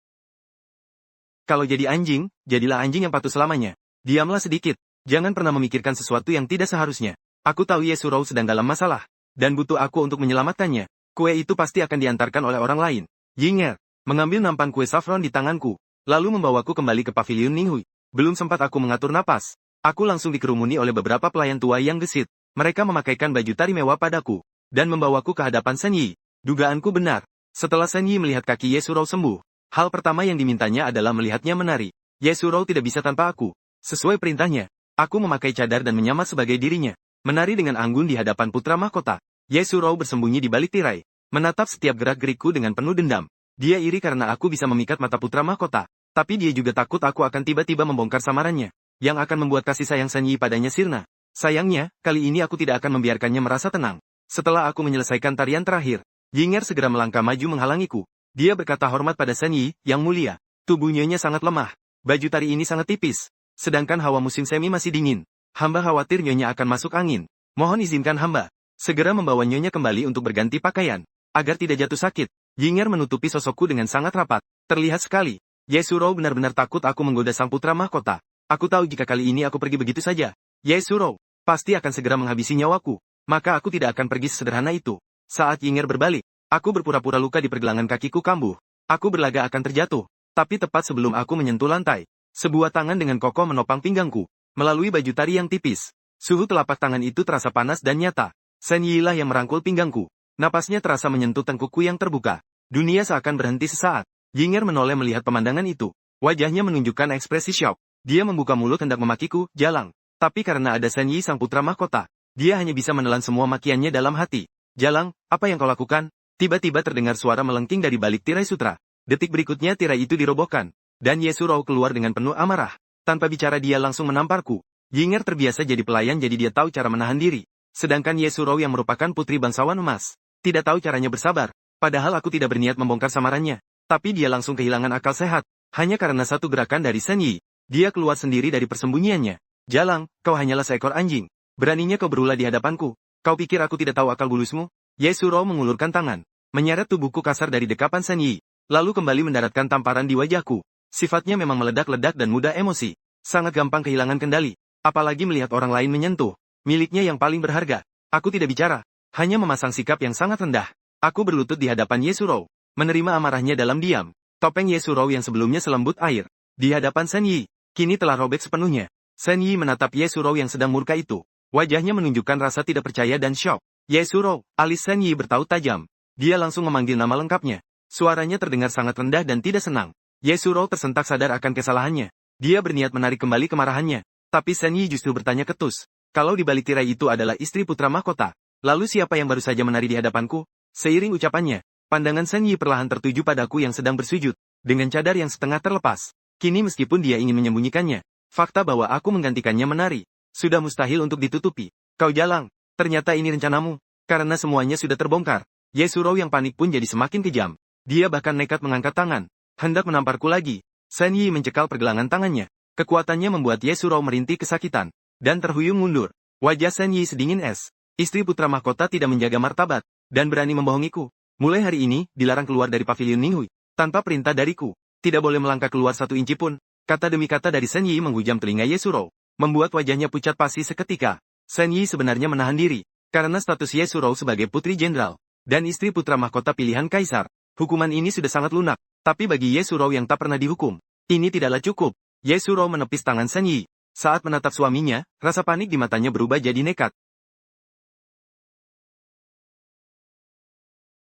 Kalau jadi anjing, jadilah anjing yang patuh selamanya. Diamlah sedikit. Jangan pernah memikirkan sesuatu yang tidak seharusnya. Aku tahu Yeshurou sedang dalam masalah. Dan butuh aku untuk menyelamatkannya. Kue itu pasti akan diantarkan oleh orang lain. Yinger mengambil nampan kue saffron di tanganku. Lalu membawaku kembali ke pavilion Ninghui. Belum sempat aku mengatur napas. Aku langsung dikerumuni oleh beberapa pelayan tua yang gesit. Mereka memakaikan baju tari mewah padaku, dan membawaku ke hadapan Shen Yi. Dugaanku benar. Setelah Shen Yi melihat kaki Yeshurou sembuh, hal pertama yang dimintanya adalah melihatnya menari. Yeshurou tidak bisa tanpa aku. Sesuai perintahnya, aku memakai cadar dan menyamar sebagai dirinya. Menari dengan anggun di hadapan putra mahkota. Yeshurou bersembunyi di balik tirai, menatap setiap gerak-gerikku dengan penuh dendam. Dia iri karena aku bisa memikat mata putra mahkota. Tapi dia juga takut aku akan tiba-tiba membongkar samarannya, yang akan membuat kasih sayang Shen Yi padanya sirna. Sayangnya, kali ini aku tidak akan membiarkannya merasa tenang. Setelah aku menyelesaikan tarian terakhir, Yinger segera melangkah maju menghalangiku. Dia berkata hormat pada Shen Yi, yang mulia. Tubuhnya sangat lemah. Baju tari ini sangat tipis. Sedangkan hawa musim semi masih dingin. Hamba khawatir nyonya akan masuk angin. Mohon izinkan hamba segera membawa nyonya kembali untuk berganti pakaian, agar tidak jatuh sakit. Yinger menutupi sosokku dengan sangat rapat. Terlihat sekali, Yeshurou benar-benar takut aku menggoda sang putra mahkota. Aku tahu jika kali ini aku pergi begitu saja, Yeshurou pasti akan segera menghabisi nyawaku. Maka aku tidak akan pergi sesederhana itu. Saat Yinger berbalik, aku berpura-pura luka di pergelangan kakiku kambuh. Aku berlaga akan terjatuh. Tapi tepat sebelum aku menyentuh lantai, sebuah tangan dengan kokoh menopang pinggangku. Melalui baju tari yang tipis, suhu telapak tangan itu terasa panas dan nyata. Shen Yi lah yang merangkul pinggangku. Napasnya terasa menyentuh tengkukku yang terbuka. Dunia seakan berhenti sesaat. Yinger menoleh melihat pemandangan itu. Wajahnya menunjukkan ekspresi syok. Dia membuka mulut hendak memakiku, Jalang. Tapi karena ada Shen Yi sang putra mahkota, dia hanya bisa menelan semua makiannya dalam hati. Jalang, apa yang kau lakukan? Tiba-tiba terdengar suara melengking dari balik tirai sutra. Detik berikutnya tirai itu dirobohkan. Dan Yeshurou keluar dengan penuh amarah. Tanpa bicara dia langsung menamparku. Yinger terbiasa jadi pelayan jadi dia tahu cara menahan diri. Sedangkan Yeshurou yang merupakan putri bangsawan emas, tidak tahu caranya bersabar. Padahal aku tidak berniat membongkar samarannya. Tapi dia langsung kehilangan akal sehat. Hanya karena satu gerakan dari Shen Yi. Dia keluar sendiri dari persembunyiannya. Jalang, kau hanyalah seekor anjing. Beraninya kau berulah di hadapanku. Kau pikir aku tidak tahu akal bulusmu? Yeshurou mengulurkan tangan, menyeret tubuhku kasar dari dekapan Shen Yi, lalu kembali mendaratkan tamparan di wajahku. Sifatnya memang meledak-ledak dan mudah emosi. Sangat gampang kehilangan kendali. Apalagi melihat orang lain menyentuh miliknya yang paling berharga. Aku tidak bicara, hanya memasang sikap yang sangat rendah. Aku berlutut di hadapan Yeshurou, menerima amarahnya dalam diam. Topeng Yeshurou yang sebelumnya selembut air, di hadapan Shen Yi, kini telah robek sepenuhnya. Shen Yi menatap Yeshurou yang sedang murka itu. Wajahnya menunjukkan rasa tidak percaya dan syok. Yeshurou, alis Shen Yi bertaut tajam. Dia langsung memanggil nama lengkapnya. Suaranya terdengar sangat rendah dan tidak senang. Yeshurou tersentak sadar akan kesalahannya. Dia berniat menarik kembali kemarahannya. Tapi Shen Yi justru bertanya ketus. Kalau di balik tirai itu adalah istri putra mahkota, lalu siapa yang baru saja menari di hadapanku? Seiring ucapannya, pandangan Shen Yi perlahan tertuju padaku yang sedang bersujud, dengan cadar yang setengah terlepas. Kini meskipun dia ingin menyembunyikannya, fakta bahwa aku menggantikannya menari, sudah mustahil untuk ditutupi. Kau Jalang, ternyata ini rencanamu. Karena semuanya sudah terbongkar. Yeshurou yang panik pun jadi semakin kejam. Dia bahkan nekat mengangkat tangan, hendak menamparku lagi. Shen Yi mencekal pergelangan tangannya. Kekuatannya membuat Ye Surou merintih kesakitan, dan terhuyung mundur. Wajah Shen Yi sedingin es. Istri putra mahkota tidak menjaga martabat, dan berani membohongiku. Mulai hari ini, dilarang keluar dari pavilion Ninghui, tanpa perintah dariku. Tidak boleh melangkah keluar 1 inci pun. Kata demi kata dari Shen Yi menghujam telinga Ye Surou, membuat wajahnya pucat pasi seketika. Shen Yi sebenarnya menahan diri, karena status Ye Surou sebagai putri jenderal, dan istri putra mahkota pilihan kaisar. Hukuman ini sudah sangat lunak, tapi bagi Ye Surou yang tak pernah dihukum, ini tidaklah cukup. Ye Surou menepis tangan Shen Yi. Saat menatap suaminya, rasa panik di matanya berubah jadi nekat.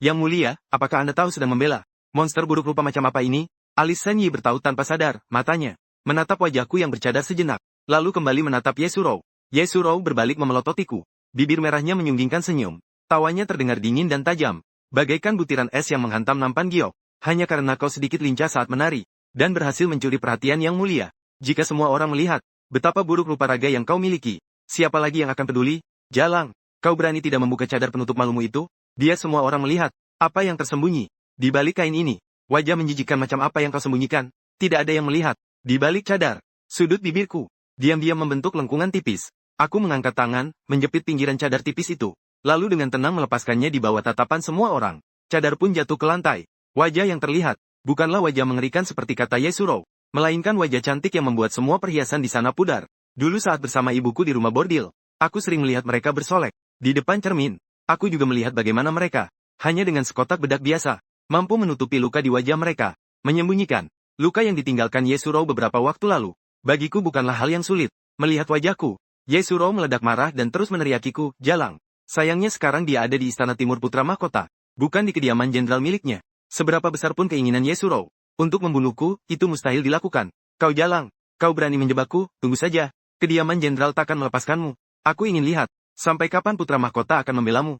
Yang mulia, apakah Anda tahu sedang membela monster buruk rupa macam apa ini? Alis Shen Yi bertaut tanpa sadar, matanya menatap wajahku yang bercadar sejenak, lalu kembali menatap Ye Surou. Ye Surou berbalik memelototiku. Bibir merahnya menyunggingkan senyum. Tawanya terdengar dingin dan tajam, bagaikan butiran es yang menghantam nampan giok. Hanya karena kau sedikit lincah saat menari, dan berhasil mencuri perhatian yang mulia. Jika semua orang melihat betapa buruk rupa raga yang kau miliki, siapa lagi yang akan peduli? Jalang, kau berani tidak membuka cadar penutup malumu itu? Dia semua orang melihat apa yang tersembunyi di balik kain ini. Wajah menjijikan macam apa yang kau sembunyikan? Tidak ada yang melihat. Di balik cadar, sudut bibirku diam-diam membentuk lengkungan tipis. Aku mengangkat tangan, menjepit pinggiran cadar tipis itu, lalu dengan tenang melepaskannya di bawah tatapan semua orang. Cadar pun jatuh ke lantai. Wajah yang terlihat bukanlah wajah mengerikan seperti kata Ye Surou, melainkan wajah cantik yang membuat semua perhiasan di sana pudar. Dulu saat bersama ibuku di rumah bordil, aku sering melihat mereka bersolek di depan cermin. Aku juga melihat bagaimana mereka, hanya dengan sekotak bedak biasa, mampu menutupi luka di wajah mereka, menyembunyikan luka yang ditinggalkan Ye Surou beberapa waktu lalu. Bagiku bukanlah hal yang sulit melihat wajahku. Ye Surou meledak marah dan terus meneriakiku, "Jalang!" Sayangnya sekarang dia ada di Istana Timur Putra Mahkota, bukan di kediaman jenderal miliknya. Seberapa besar pun keinginan Ye Surou untuk membunuhku, itu mustahil dilakukan. Kau jalang, kau berani menjebakku, tunggu saja. Kediaman jenderal takkan melepaskanmu. Aku ingin lihat, sampai kapan putra mahkota akan membelamu.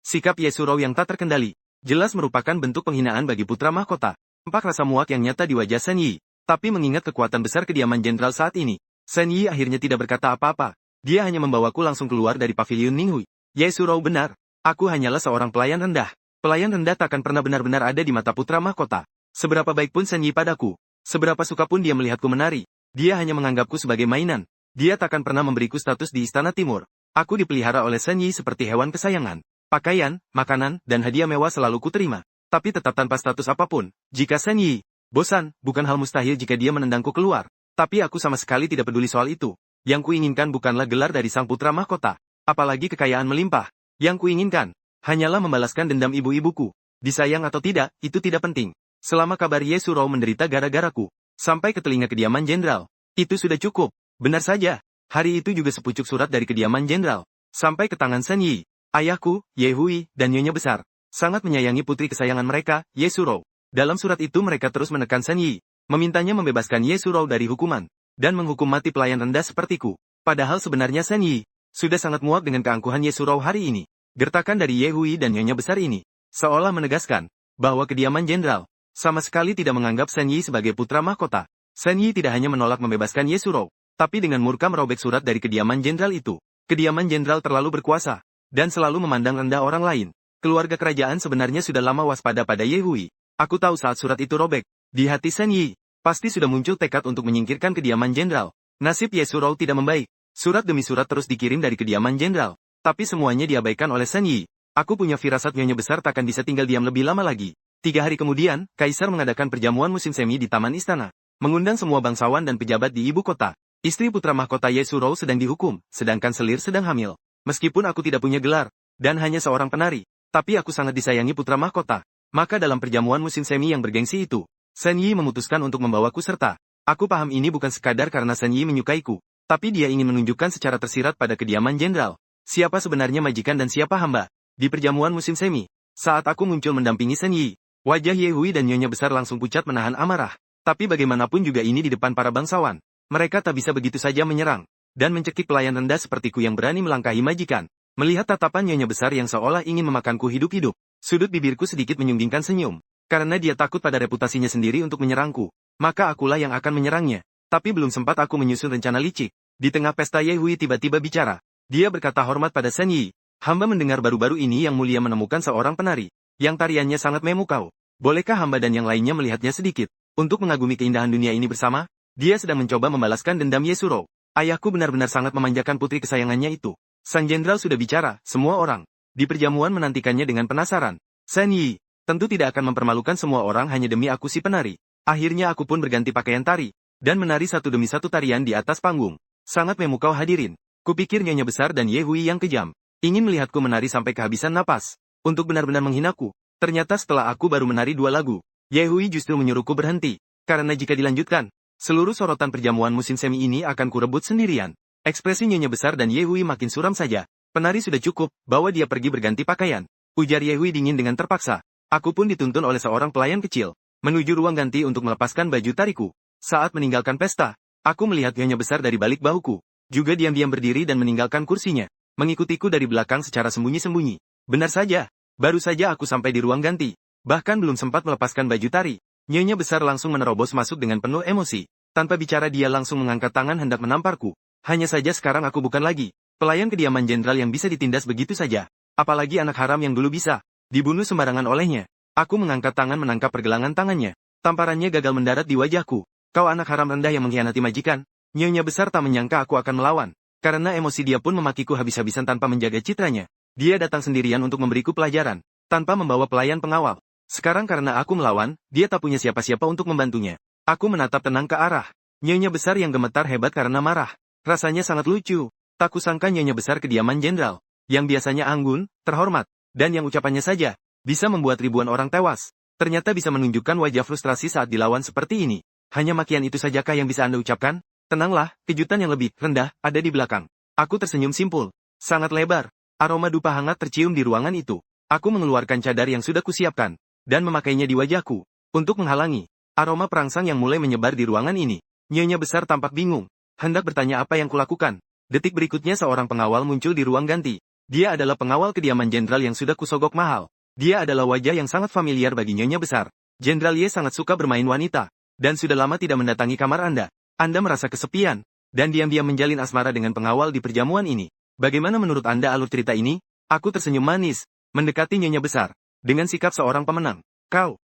Sikap Ye Surou yang tak terkendali, jelas merupakan bentuk penghinaan bagi putra mahkota. Tampak rasa muak yang nyata di wajah Shen Yi, tapi mengingat kekuatan besar kediaman jenderal saat ini, Shen Yi akhirnya tidak berkata apa-apa. Dia hanya membawaku langsung keluar dari pavilion Ninghui. Ye Surou benar, aku hanyalah seorang pelayan rendah. Pelayan rendah takkan pernah benar-benar ada di mata putra mahkota. Seberapa baik pun Shen Yi padaku, seberapa suka pun dia melihatku menari, dia hanya menganggapku sebagai mainan. Dia takkan pernah memberiku status di Istana Timur. Aku dipelihara oleh Shen Yi seperti hewan kesayangan. Pakaian, makanan, dan hadiah mewah selalu kuterima. Tapi tetap tanpa status apapun. Jika Shen Yi bosan, bukan hal mustahil jika dia menendangku keluar. Tapi aku sama sekali tidak peduli soal itu. Yang kuinginkan bukanlah gelar dari sang putra mahkota, apalagi kekayaan melimpah. Yang kuinginkan hanyalah membalaskan dendam ibu-ibuku. Disayang atau tidak, itu tidak penting. Selama kabar Ye Surou menderita gara-garaku sampai ke telinga kediaman jenderal, itu sudah cukup. Benar saja, hari itu juga sepucuk surat dari kediaman jenderal sampai ke tangan Shen Yi. Ayahku, Ye Hui, dan nyonya besar sangat menyayangi putri kesayangan mereka, Ye Surou. Dalam surat itu mereka terus menekan Shen Yi, memintanya membebaskan Ye Surou dari hukuman, dan menghukum mati pelayan rendah sepertiku. Padahal sebenarnya Shen Yi sudah sangat muak dengan keangkuhan Ye Surou hari ini. Gertakan dari Ye Hui dan nyonya besar ini seolah menegaskan bahwa kediaman jenderal sama sekali tidak menganggap Shen Yi sebagai putra mahkota. Shen Yi tidak hanya menolak membebaskan Ye Surou, tapi dengan murka merobek surat dari kediaman jenderal itu. Kediaman jenderal terlalu berkuasa, dan selalu memandang rendah orang lain. Keluarga kerajaan sebenarnya sudah lama waspada pada Ye Hui. Aku tahu saat surat itu robek, di hati Shen Yi pasti sudah muncul tekad untuk menyingkirkan kediaman jenderal. Nasib Ye Surou tidak membaik. Surat demi surat terus dikirim dari kediaman jenderal, tapi semuanya diabaikan oleh Shen Yi. Aku punya firasat nyonya besar takkan bisa tinggal diam lebih lama lagi. 3 hari kemudian, Kaisar mengadakan perjamuan musim semi di Taman Istana, mengundang semua bangsawan dan pejabat di ibu kota. Istri putra mahkota Ye Surou sedang dihukum, sedangkan selir sedang hamil. Meskipun aku tidak punya gelar, dan hanya seorang penari, tapi aku sangat disayangi putra mahkota. Maka dalam perjamuan musim semi yang bergengsi itu, Shen Yi memutuskan untuk membawaku serta. Aku paham ini bukan sekadar karena Shen Yi menyukaiku, tapi dia ingin menunjukkan secara tersirat pada kediaman jenderal siapa sebenarnya majikan dan siapa hamba. Di perjamuan musim semi, saat aku muncul mendampingi Shen Yi, wajah Ye Hui dan nyonya besar langsung pucat menahan amarah. Tapi bagaimanapun juga ini di depan para bangsawan. Mereka tak bisa begitu saja menyerang dan mencekik pelayan rendah sepertiku yang berani melangkahi majikan. Melihat tatapan nyonya besar yang seolah ingin memakanku hidup-hidup, sudut bibirku sedikit menyunggingkan senyum. Karena dia takut pada reputasinya sendiri untuk menyerangku, maka akulah yang akan menyerangnya. Tapi belum sempat aku menyusun rencana licik. Di tengah pesta Ye Hui tiba-tiba bicara. Dia berkata hormat pada Shen Yi. Hamba mendengar baru-baru ini yang mulia menemukan seorang penari yang tariannya sangat memukau. Bolehkah hamba dan yang lainnya melihatnya sedikit? Untuk mengagumi keindahan dunia ini bersama, dia sedang mencoba membalaskan dendam Yesuro. Ayahku benar-benar sangat memanjakan putri kesayangannya itu. Sang jenderal sudah bicara, semua orang di perjamuan menantikannya dengan penasaran. Shen Yi, tentu tidak akan mempermalukan semua orang hanya demi aku si penari. Akhirnya aku pun berganti pakaian tari, dan menari satu demi satu tarian di atas panggung. Sangat memukau hadirin. Kupikir Nyonya Besar dan Ye Hui yang kejam ingin melihatku menari sampai kehabisan napas, untuk benar-benar menghinaku. Ternyata setelah aku baru menari 2 lagu, Ye Hui justru menyuruhku berhenti, karena jika dilanjutkan, seluruh sorotan perjamuan musim semi ini akan kurebut sendirian. Ekspresi Nyonya Besar dan Ye Hui makin suram saja. Penari sudah cukup, bawa dia pergi berganti pakaian. Ujar Ye Hui dingin dengan terpaksa. Aku pun dituntun oleh seorang pelayan kecil, menuju ruang ganti untuk melepaskan baju tariku. Saat meninggalkan pesta, aku melihat Nyonya Besar dari balik bahuku, juga diam-diam berdiri dan meninggalkan kursinya, mengikutiku dari belakang secara sembunyi-sembunyi. Benar saja, baru saja aku sampai di ruang ganti, bahkan belum sempat melepaskan baju tari, Nyonya Besar langsung menerobos masuk dengan penuh emosi. Tanpa bicara dia langsung mengangkat tangan hendak menamparku. Hanya saja sekarang aku bukan lagi pelayan kediaman jenderal yang bisa ditindas begitu saja. Apalagi anak haram yang dulu bisa dibunuh sembarangan olehnya. Aku mengangkat tangan menangkap pergelangan tangannya. Tamparannya gagal mendarat di wajahku. Kau anak haram rendah yang mengkhianati majikan. Nyonya Besar tak menyangka aku akan melawan. Karena emosi dia pun memakiku habis-habisan tanpa menjaga citranya. Dia datang sendirian untuk memberiku pelajaran, tanpa membawa pelayan pengawal. Sekarang karena aku melawan, dia tak punya siapa-siapa untuk membantunya. Aku menatap tenang ke arah Nyonya Besar yang gemetar hebat karena marah. Rasanya sangat lucu. Tak kusangka Nyonya Besar kediaman jenderal, yang biasanya anggun, terhormat, dan yang ucapannya saja bisa membuat ribuan orang tewas, ternyata bisa menunjukkan wajah frustrasi saat dilawan seperti ini. Hanya makian itu sajakah yang bisa Anda ucapkan? Tenanglah, kejutan yang lebih rendah ada di belakang. Aku tersenyum simpul, sangat lebar. Aroma dupa hangat tercium di ruangan itu. Aku mengeluarkan cadar yang sudah kusiapkan, dan memakainya di wajahku, untuk menghalangi aroma perangsang yang mulai menyebar di ruangan ini. Nyonya Besar tampak bingung, hendak bertanya apa yang kulakukan. Detik berikutnya seorang pengawal muncul di ruang ganti. Dia adalah pengawal kediaman jenderal yang sudah kusogok mahal. Dia adalah wajah yang sangat familiar bagi Nyonya Besar. Jenderal Ye sangat suka bermain wanita, dan sudah lama tidak mendatangi kamar Anda. Anda merasa kesepian, dan diam-diam menjalin asmara dengan pengawal di perjamuan ini. Bagaimana menurut Anda alur cerita ini? Aku tersenyum manis, mendekati Nyonya Besar, dengan sikap seorang pemenang. Kau,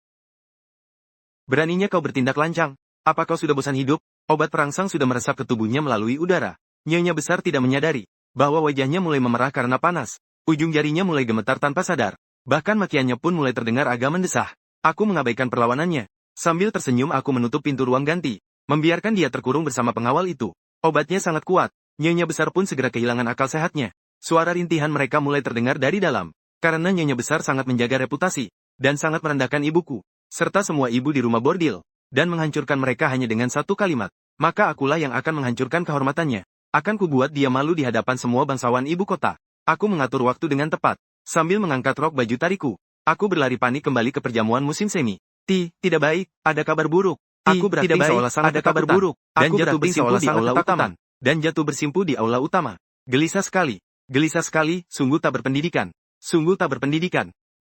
beraninya kau bertindak lancang. Apa kau sudah bosan hidup? Obat perangsang sudah meresap ke tubuhnya melalui udara. Nyonya Besar tidak menyadari bahwa wajahnya mulai memerah karena panas. Ujung jarinya mulai gemetar tanpa sadar. Bahkan makiannya pun mulai terdengar agak mendesah. Aku mengabaikan perlawanannya. Sambil tersenyum aku menutup pintu ruang ganti, membiarkan dia terkurung bersama pengawal itu. Obatnya sangat kuat. Nyonya Besar pun segera kehilangan akal sehatnya. Suara rintihan mereka mulai terdengar dari dalam. Karena Nyonya Besar sangat menjaga reputasi, dan sangat merendahkan ibuku, serta semua ibu di rumah bordil, dan menghancurkan mereka hanya dengan satu kalimat. Maka akulah yang akan menghancurkan kehormatannya. Akan kubuat dia malu di hadapan semua bangsawan ibu kota. Aku mengatur waktu dengan tepat. Sambil mengangkat rok baju tariku, aku berlari panik kembali ke perjamuan musim semi. Tidak baik, ada kabar buruk. Aku berakting seolah sangat ada kabar buruk, dan jatuh bersimpu di aula utama. Gelisah sekali, sungguh tak berpendidikan.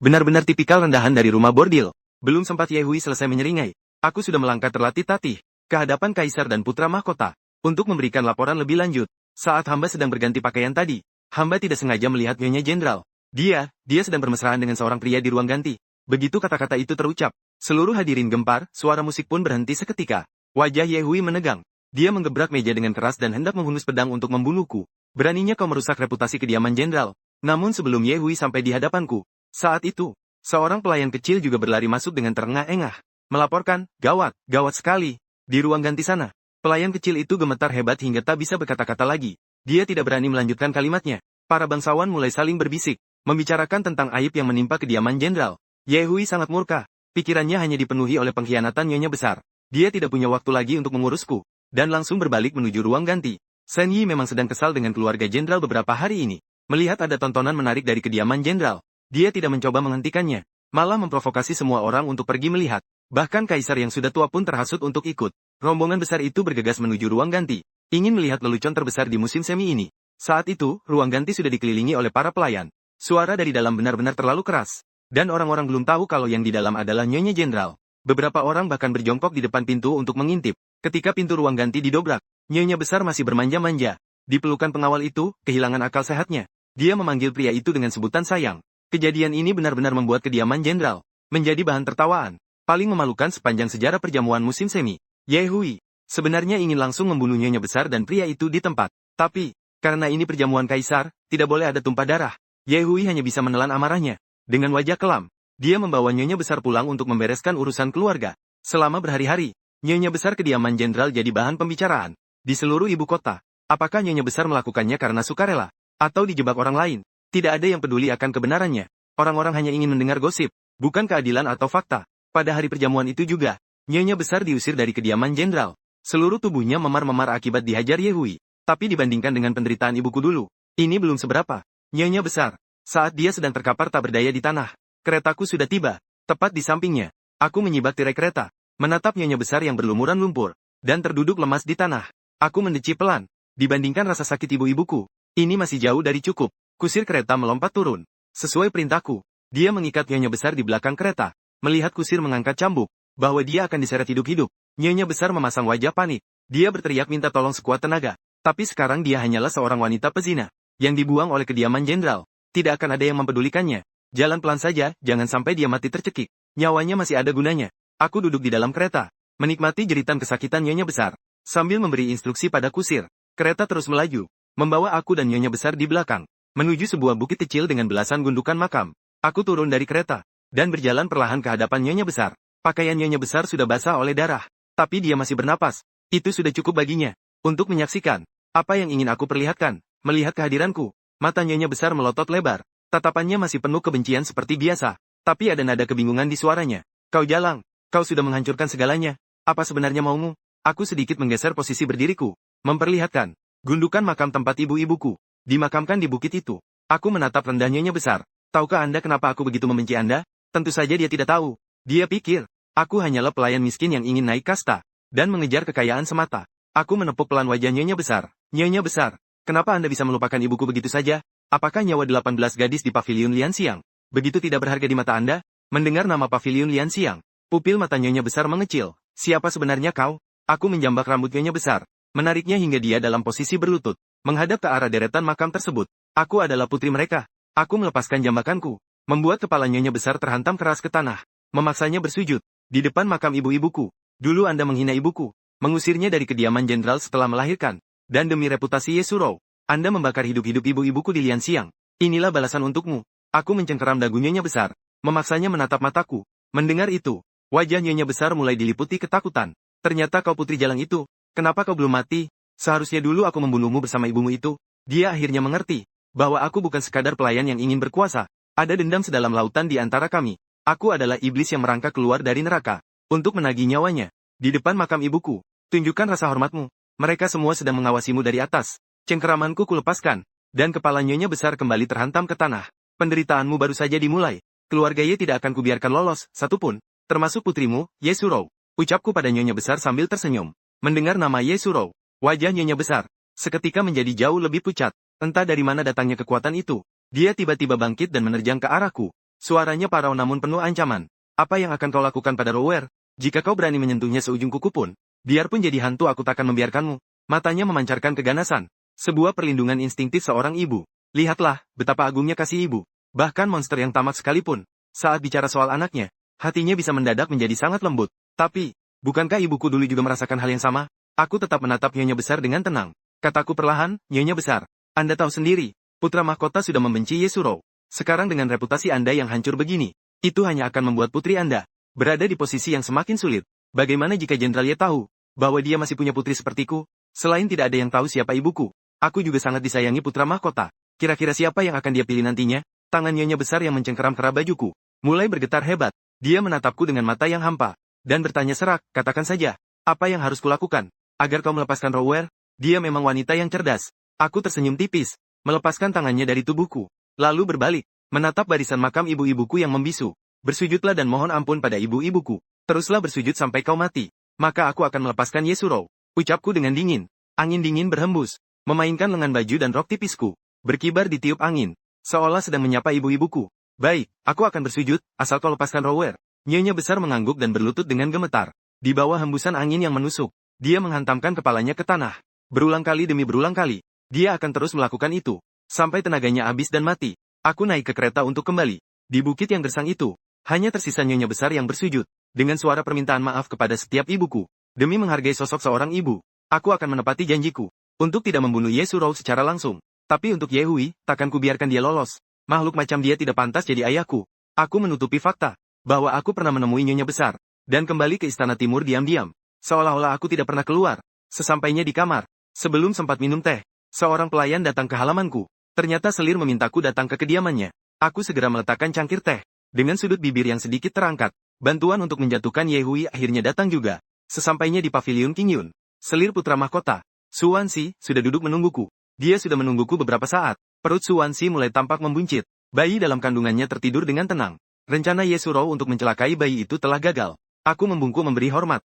Benar-benar tipikal rendahan dari rumah bordil. Belum sempat Ye Hui selesai menyeringai, aku sudah melangkah terlatih-tatih ke hadapan kaisar dan putra mahkota untuk memberikan laporan lebih lanjut. Saat hamba sedang berganti pakaian tadi, hamba tidak sengaja melihat Nyonya Jenderal. Dia sedang bermesraan dengan seorang pria di ruang ganti. Begitu kata-kata itu terucap, seluruh hadirin gempar, suara musik pun berhenti seketika. Wajah Ye Hui menegang. Dia menggebrak meja dengan keras dan hendak menghunus pedang untuk membunuhku. Beraninya kau merusak reputasi kediaman jenderal. Namun sebelum Ye Hui sampai di hadapanku, saat itu, seorang pelayan kecil juga berlari masuk dengan terengah-engah, melaporkan, gawat sekali. Di ruang ganti sana, pelayan kecil itu gemetar hebat hingga tak bisa berkata-kata lagi. Dia tidak berani melanjutkan kalimatnya. Para bangsawan mulai saling berbisik, membicarakan tentang aib yang menimpa kediaman jenderal. Ye Hui sangat murka. Pikirannya hanya dipenuhi oleh pengkhianatan Nyonya Besar. Dia tidak punya waktu lagi untuk mengurusku, dan langsung berbalik menuju ruang ganti. Shen Yi memang sedang kesal dengan keluarga jenderal beberapa hari ini. Melihat ada tontonan menarik dari kediaman jenderal, dia tidak mencoba menghentikannya, malah memprovokasi semua orang untuk pergi melihat. Bahkan kaisar yang sudah tua pun terhasut untuk ikut. Rombongan besar itu bergegas menuju ruang ganti, ingin melihat lelucon terbesar di musim semi ini. Saat itu, ruang ganti sudah dikelilingi oleh para pelayan. Suara dari dalam benar-benar terlalu keras, dan orang-orang belum tahu kalau yang di dalam adalah Nyonya Jenderal. Beberapa orang bahkan berjongkok di depan pintu untuk mengintip. Ketika pintu ruang ganti didobrak, Nyonya Besar masih bermanja-manja. Di pelukan pengawal itu, kehilangan akal sehatnya. Dia memanggil pria itu dengan sebutan sayang. Kejadian ini benar-benar membuat kediaman jenderal menjadi bahan tertawaan, paling memalukan sepanjang sejarah perjamuan musim semi. Ye Hui sebenarnya ingin langsung membunuh nyonya besar dan pria itu di tempat. Tapi, karena ini perjamuan kaisar, tidak boleh ada tumpah darah. Ye Hui hanya bisa menelan amarahnya. Dengan wajah kelam, dia membawa nyonya besar pulang untuk membereskan urusan keluarga. Selama berhari-hari, nyonya besar kediaman jenderal jadi bahan pembicaraan di seluruh ibu kota. Apakah nyonya besar melakukannya karena sukarela? Atau dijebak orang lain? Tidak ada yang peduli akan kebenarannya. Orang-orang hanya ingin mendengar gosip, bukan keadilan atau fakta. Pada hari perjamuan itu juga, nyonya besar diusir dari kediaman jenderal. Seluruh tubuhnya memar-memar akibat dihajar Ye Hui. Tapi dibandingkan dengan penderitaan ibuku dulu, ini belum seberapa. Nyonya besar, saat dia sedang terkapar tak berdaya di tanah, keretaku sudah tiba. Tepat di sampingnya, aku menyibak tirai kereta, menatap nyonya besar yang berlumuran lumpur, dan terduduk lemas di tanah. Aku mendeci pelan. Dibandingkan rasa sakit ibu-ibuku, ini masih jauh dari cukup. Kusir kereta melompat turun. Sesuai perintahku, dia mengikat nyonya besar di belakang kereta. Melihat kusir mengangkat cambuk, bahwa dia akan diseret hidup-hidup, nyonya besar memasang wajah panik. Dia berteriak minta tolong sekuat tenaga. Tapi sekarang dia hanyalah seorang wanita pezina, yang dibuang oleh kediaman jenderal. Tidak akan ada yang mempedulikannya. Jalan pelan saja, jangan sampai dia mati tercekik. Nyawanya masih ada gunanya. Aku duduk di dalam kereta, menikmati jeritan kesakitan nyonya besar, sambil memberi instruksi pada kusir. Kereta terus melaju, membawa aku dan nyonya besar di belakang, menuju sebuah bukit kecil dengan belasan gundukan makam. Aku turun dari kereta, dan berjalan perlahan ke hadapan nyonya besar. Pakaian nyonya besar sudah basah oleh darah, tapi dia masih bernapas. Itu sudah cukup baginya, untuk menyaksikan apa yang ingin aku perlihatkan. Melihat kehadiranku, mata nyonya besar melotot lebar, tatapannya masih penuh kebencian seperti biasa, tapi ada nada kebingungan di suaranya. Kau jalang, kau sudah menghancurkan segalanya. Apa sebenarnya maumu? Aku sedikit menggeser posisi berdiriku, memperlihatkan gundukan makam tempat ibu-ibuku dimakamkan di bukit itu. Aku menatap rendah nyonya besar. Tahukah Anda kenapa aku begitu membenci Anda? Tentu saja dia tidak tahu. Dia pikir, aku hanyalah pelayan miskin yang ingin naik kasta, dan mengejar kekayaan semata. Aku menepuk pelan wajah nyonya besar. Nyonya besar, kenapa Anda bisa melupakan ibuku begitu saja? Apakah nyawa 18 gadis di pavilion Lian Xiang begitu tidak berharga di mata Anda? Mendengar nama pavilion Lian Xiang, pupil mata nyonya besar mengecil. Siapa sebenarnya kau? Aku menjambak rambut nyonya besar, menariknya hingga dia dalam posisi berlutut, menghadap ke arah deretan makam tersebut. Aku adalah putri mereka. Aku melepaskan jambakanku, membuat kepala nyonya besar terhantam keras ke tanah, memaksanya bersujud di depan makam ibu-ibuku. Dulu Anda menghina ibuku, mengusirnya dari kediaman jenderal setelah melahirkan, dan demi reputasi Ye Surou, Anda membakar hidup-hidup ibu-ibuku di Lian Xiang. Inilah balasan untukmu. Aku mencengkeram dagu nyonya besar, memaksanya menatap mataku. Mendengar itu, wajah nyonya besar mulai diliputi ketakutan. Ternyata kau putri jalang itu. Kenapa kau belum mati? Seharusnya dulu aku membunuhmu bersama ibumu itu. Dia akhirnya mengerti bahwa aku bukan sekadar pelayan yang ingin berkuasa. Ada dendam sedalam lautan di antara kami. Aku adalah iblis yang merangkak keluar dari neraka untuk menagih nyawanya. Di depan makam ibuku, tunjukkan rasa hormatmu. Mereka semua sedang mengawasimu dari atas. Cengkeramanku kulepaskan, dan kepala nyonya besar kembali terhantam ke tanah. Penderitaanmu baru saja dimulai. Keluarga Ye tidak akan kubiarkan lolos, satupun, termasuk putrimu, Ye Surou. Ucapku pada nyonya besar sambil tersenyum. Mendengar nama Ye Surou, wajah nyonya besar seketika menjadi jauh lebih pucat. Entah dari mana datangnya kekuatan itu. Dia tiba-tiba bangkit dan menerjang ke arahku. Suaranya parau namun penuh ancaman. Apa yang akan kau lakukan pada Rower? Jika kau berani menyentuhnya seujung kuku pun, biarpun jadi hantu aku takkan membiarkanmu. Matanya memancarkan keganasan. Sebuah perlindungan instingtif seorang ibu. Lihatlah, betapa agungnya kasih ibu. Bahkan monster yang tamak sekalipun, saat bicara soal anaknya, hatinya bisa mendadak menjadi sangat lembut. Tapi, bukankah ibuku dulu juga merasakan hal yang sama? Aku tetap menatap nyonya besar dengan tenang. Kataku perlahan, nyonya besar. Anda tahu sendiri, putra mahkota sudah membenci Ye Surou. Sekarang dengan reputasi Anda yang hancur begini, itu hanya akan membuat putri Anda berada di posisi yang semakin sulit. Bagaimana jika Jenderal Ye tahu bahwa dia masih punya putri sepertiku? Selain tidak ada yang tahu siapa ibuku, aku juga sangat disayangi putra mahkota. Kira-kira siapa yang akan dia pilih nantinya? Tangan nyonya besar yang mencengkeram kera bajuku mulai bergetar hebat. Dia menatapku dengan mata yang hampa dan bertanya serak, katakan saja, apa yang harus kulakukan agar kau melepaskan Rower? Dia memang wanita yang cerdas. Aku tersenyum tipis, melepaskan tangannya dari tubuhku, lalu berbalik, menatap barisan makam ibu-ibuku yang membisu. Bersujudlah dan mohon ampun pada ibu-ibuku. Teruslah bersujud sampai kau mati. Maka aku akan melepaskan Ye Surou. Ucapku dengan dingin. Angin dingin berhembus, memainkan lengan baju dan rok tipisku, berkibar di tiup angin, seolah sedang menyapa ibu-ibuku. Baik, aku akan bersujud, asal kau lepaskan Rower. Nyonya besar mengangguk dan berlutut dengan gemetar. Di bawah hembusan angin yang menusuk, dia menghantamkan kepalanya ke tanah. Berulang kali demi berulang kali, dia akan terus melakukan itu, sampai tenaganya habis dan mati. Aku naik ke kereta untuk kembali. Di bukit yang gersang itu, hanya tersisa nyonya besar yang bersujud, dengan suara permintaan maaf kepada setiap ibuku. Demi menghargai sosok seorang ibu, aku akan menepati janjiku, untuk tidak membunuh Ye Surou secara langsung. Tapi untuk Ye Hui, takkan kubiarkan dia lolos. Makhluk macam dia tidak pantas jadi ayahku. Aku menutupi fakta, bahwa aku pernah menemui nyonya besar, dan kembali ke istana timur diam-diam. Seolah-olah aku tidak pernah keluar. Sesampainya di kamar, sebelum sempat minum teh, seorang pelayan datang ke halamanku. Ternyata selir memintaku datang ke kediamannya. Aku segera meletakkan cangkir teh. Dengan sudut bibir yang sedikit terangkat, bantuan untuk menjatuhkan Ye Hui akhirnya datang juga. Sesampainya di pavilion King Yun, selir putra mahkota, Suwansi, sudah duduk menungguku. Dia sudah menungguku beberapa saat. Perut Suwansi mulai tampak membuncit. Bayi dalam kandungannya tertidur dengan tenang. Rencana Ye Surou untuk mencelakai bayi itu telah gagal. Aku membungkuk memberi hormat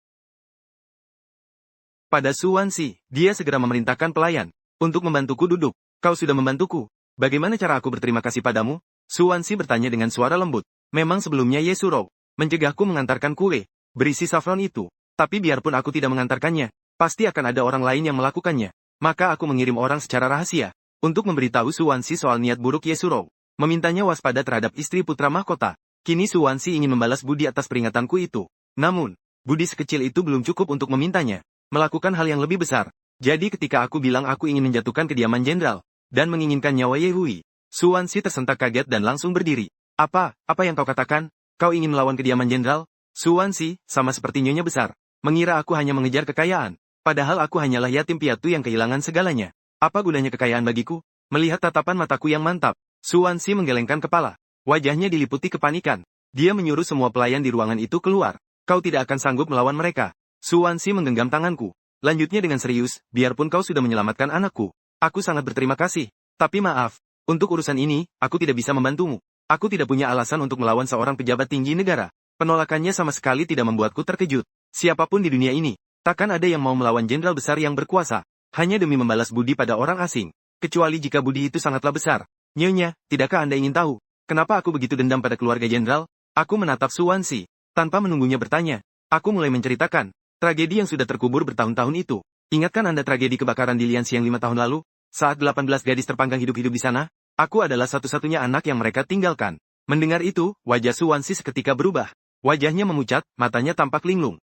pada Suwansi. Dia segera memerintahkan pelayan untuk membantuku duduk. Kau sudah membantuku. Bagaimana cara aku berterima kasih padamu? Suwansi bertanya dengan suara lembut. Memang sebelumnya Ye Surou mencegahku mengantarkan kue berisi saffron itu. Tapi biarpun aku tidak mengantarkannya, pasti akan ada orang lain yang melakukannya. Maka aku mengirim orang secara rahasia untuk memberitahu Suwansi soal niat buruk Ye Surou, memintanya waspada terhadap istri putra mahkota. Kini Suwansi ingin membalas budi atas peringatanku itu. Namun, budi sekecil itu belum cukup untuk memintanya melakukan hal yang lebih besar. Jadi ketika aku bilang aku ingin menjatuhkan kediaman jenderal dan menginginkan nyawa Ye Hui, Suwansi tersentak kaget dan langsung berdiri. Apa yang kau katakan? Kau ingin melawan kediaman jenderal? Suwansi, sama seperti nyonya besar, mengira aku hanya mengejar kekayaan. Padahal aku hanyalah yatim piatu yang kehilangan segalanya. Apa gunanya kekayaan bagiku? Melihat tatapan mataku yang mantap, Suwansi menggelengkan kepala. Wajahnya diliputi kepanikan. Dia menyuruh semua pelayan di ruangan itu keluar. Kau tidak akan sanggup melawan mereka. Suwansi menggenggam tanganku. Lanjutnya dengan serius, biarpun kau sudah menyelamatkan anakku, aku sangat berterima kasih. Tapi maaf, untuk urusan ini, aku tidak bisa membantumu. Aku tidak punya alasan untuk melawan seorang pejabat tinggi negara. Penolakannya sama sekali tidak membuatku terkejut. Siapapun di dunia ini, takkan ada yang mau melawan jenderal besar yang berkuasa, hanya demi membalas budi pada orang asing. Kecuali jika budi itu sangatlah besar. Nyonya, tidakkah Anda ingin tahu, kenapa aku begitu dendam pada keluarga jenderal? Aku menatap Suwansi. Tanpa menunggunya bertanya, aku mulai menceritakan tragedi yang sudah terkubur bertahun-tahun itu. Ingatkan Anda tragedi kebakaran di Lianxiang 5 tahun lalu? Saat 18 gadis terpanggang hidup-hidup di sana, aku adalah satu-satunya anak yang mereka tinggalkan. Mendengar itu, wajah Suwansi seketika berubah. Wajahnya memucat, matanya tampak linglung.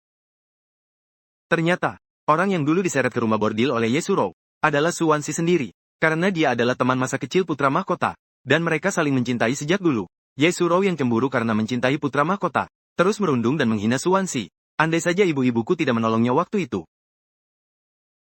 Ternyata, orang yang dulu diseret ke rumah bordil oleh Ye Surou adalah Suwansi sendiri. Karena dia adalah teman masa kecil putra mahkota, dan mereka saling mencintai sejak dulu. Ye Surou yang cemburu karena mencintai putra mahkota, terus merundung dan menghina Suwansi. Andai saja ibu-ibuku tidak menolongnya waktu itu,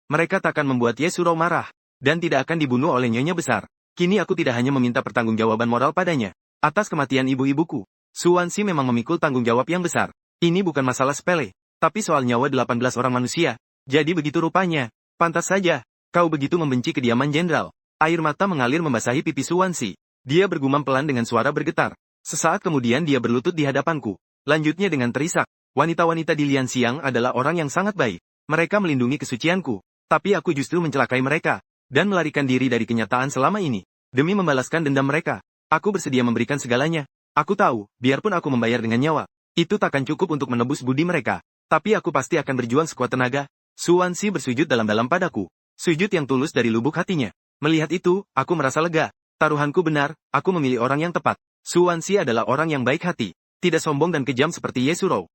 mereka takkan membuat Ye Surou marah, dan tidak akan dibunuh oleh nyonya besar. Kini aku tidak hanya meminta pertanggungjawaban moral padanya atas kematian ibu-ibuku. Suwansi memang memikul tanggung jawab yang besar. Ini bukan masalah sepele, tapi soal nyawa 18 orang manusia. Jadi begitu rupanya. Pantas saja, kau begitu membenci kediaman jenderal. Air mata mengalir membasahi pipi Suwansi. Dia bergumam pelan dengan suara bergetar. Sesaat kemudian dia berlutut di hadapanku. Lanjutnya dengan terisak. Wanita-wanita di Lianxiang adalah orang yang sangat baik. Mereka melindungi kesucianku. Tapi aku justru mencelakai mereka, dan melarikan diri dari kenyataan selama ini. Demi membalaskan dendam mereka, aku bersedia memberikan segalanya. Aku tahu, biarpun aku membayar dengan nyawa, itu takkan cukup untuk menebus budi mereka. Tapi aku pasti akan berjuang sekuat tenaga. Suwansi bersujud dalam-dalam padaku. Sujud yang tulus dari lubuk hatinya. Melihat itu, aku merasa lega. Taruhanku benar, aku memilih orang yang tepat. Suwansi adalah orang yang baik hati, tidak sombong dan kejam seperti Ye Surou.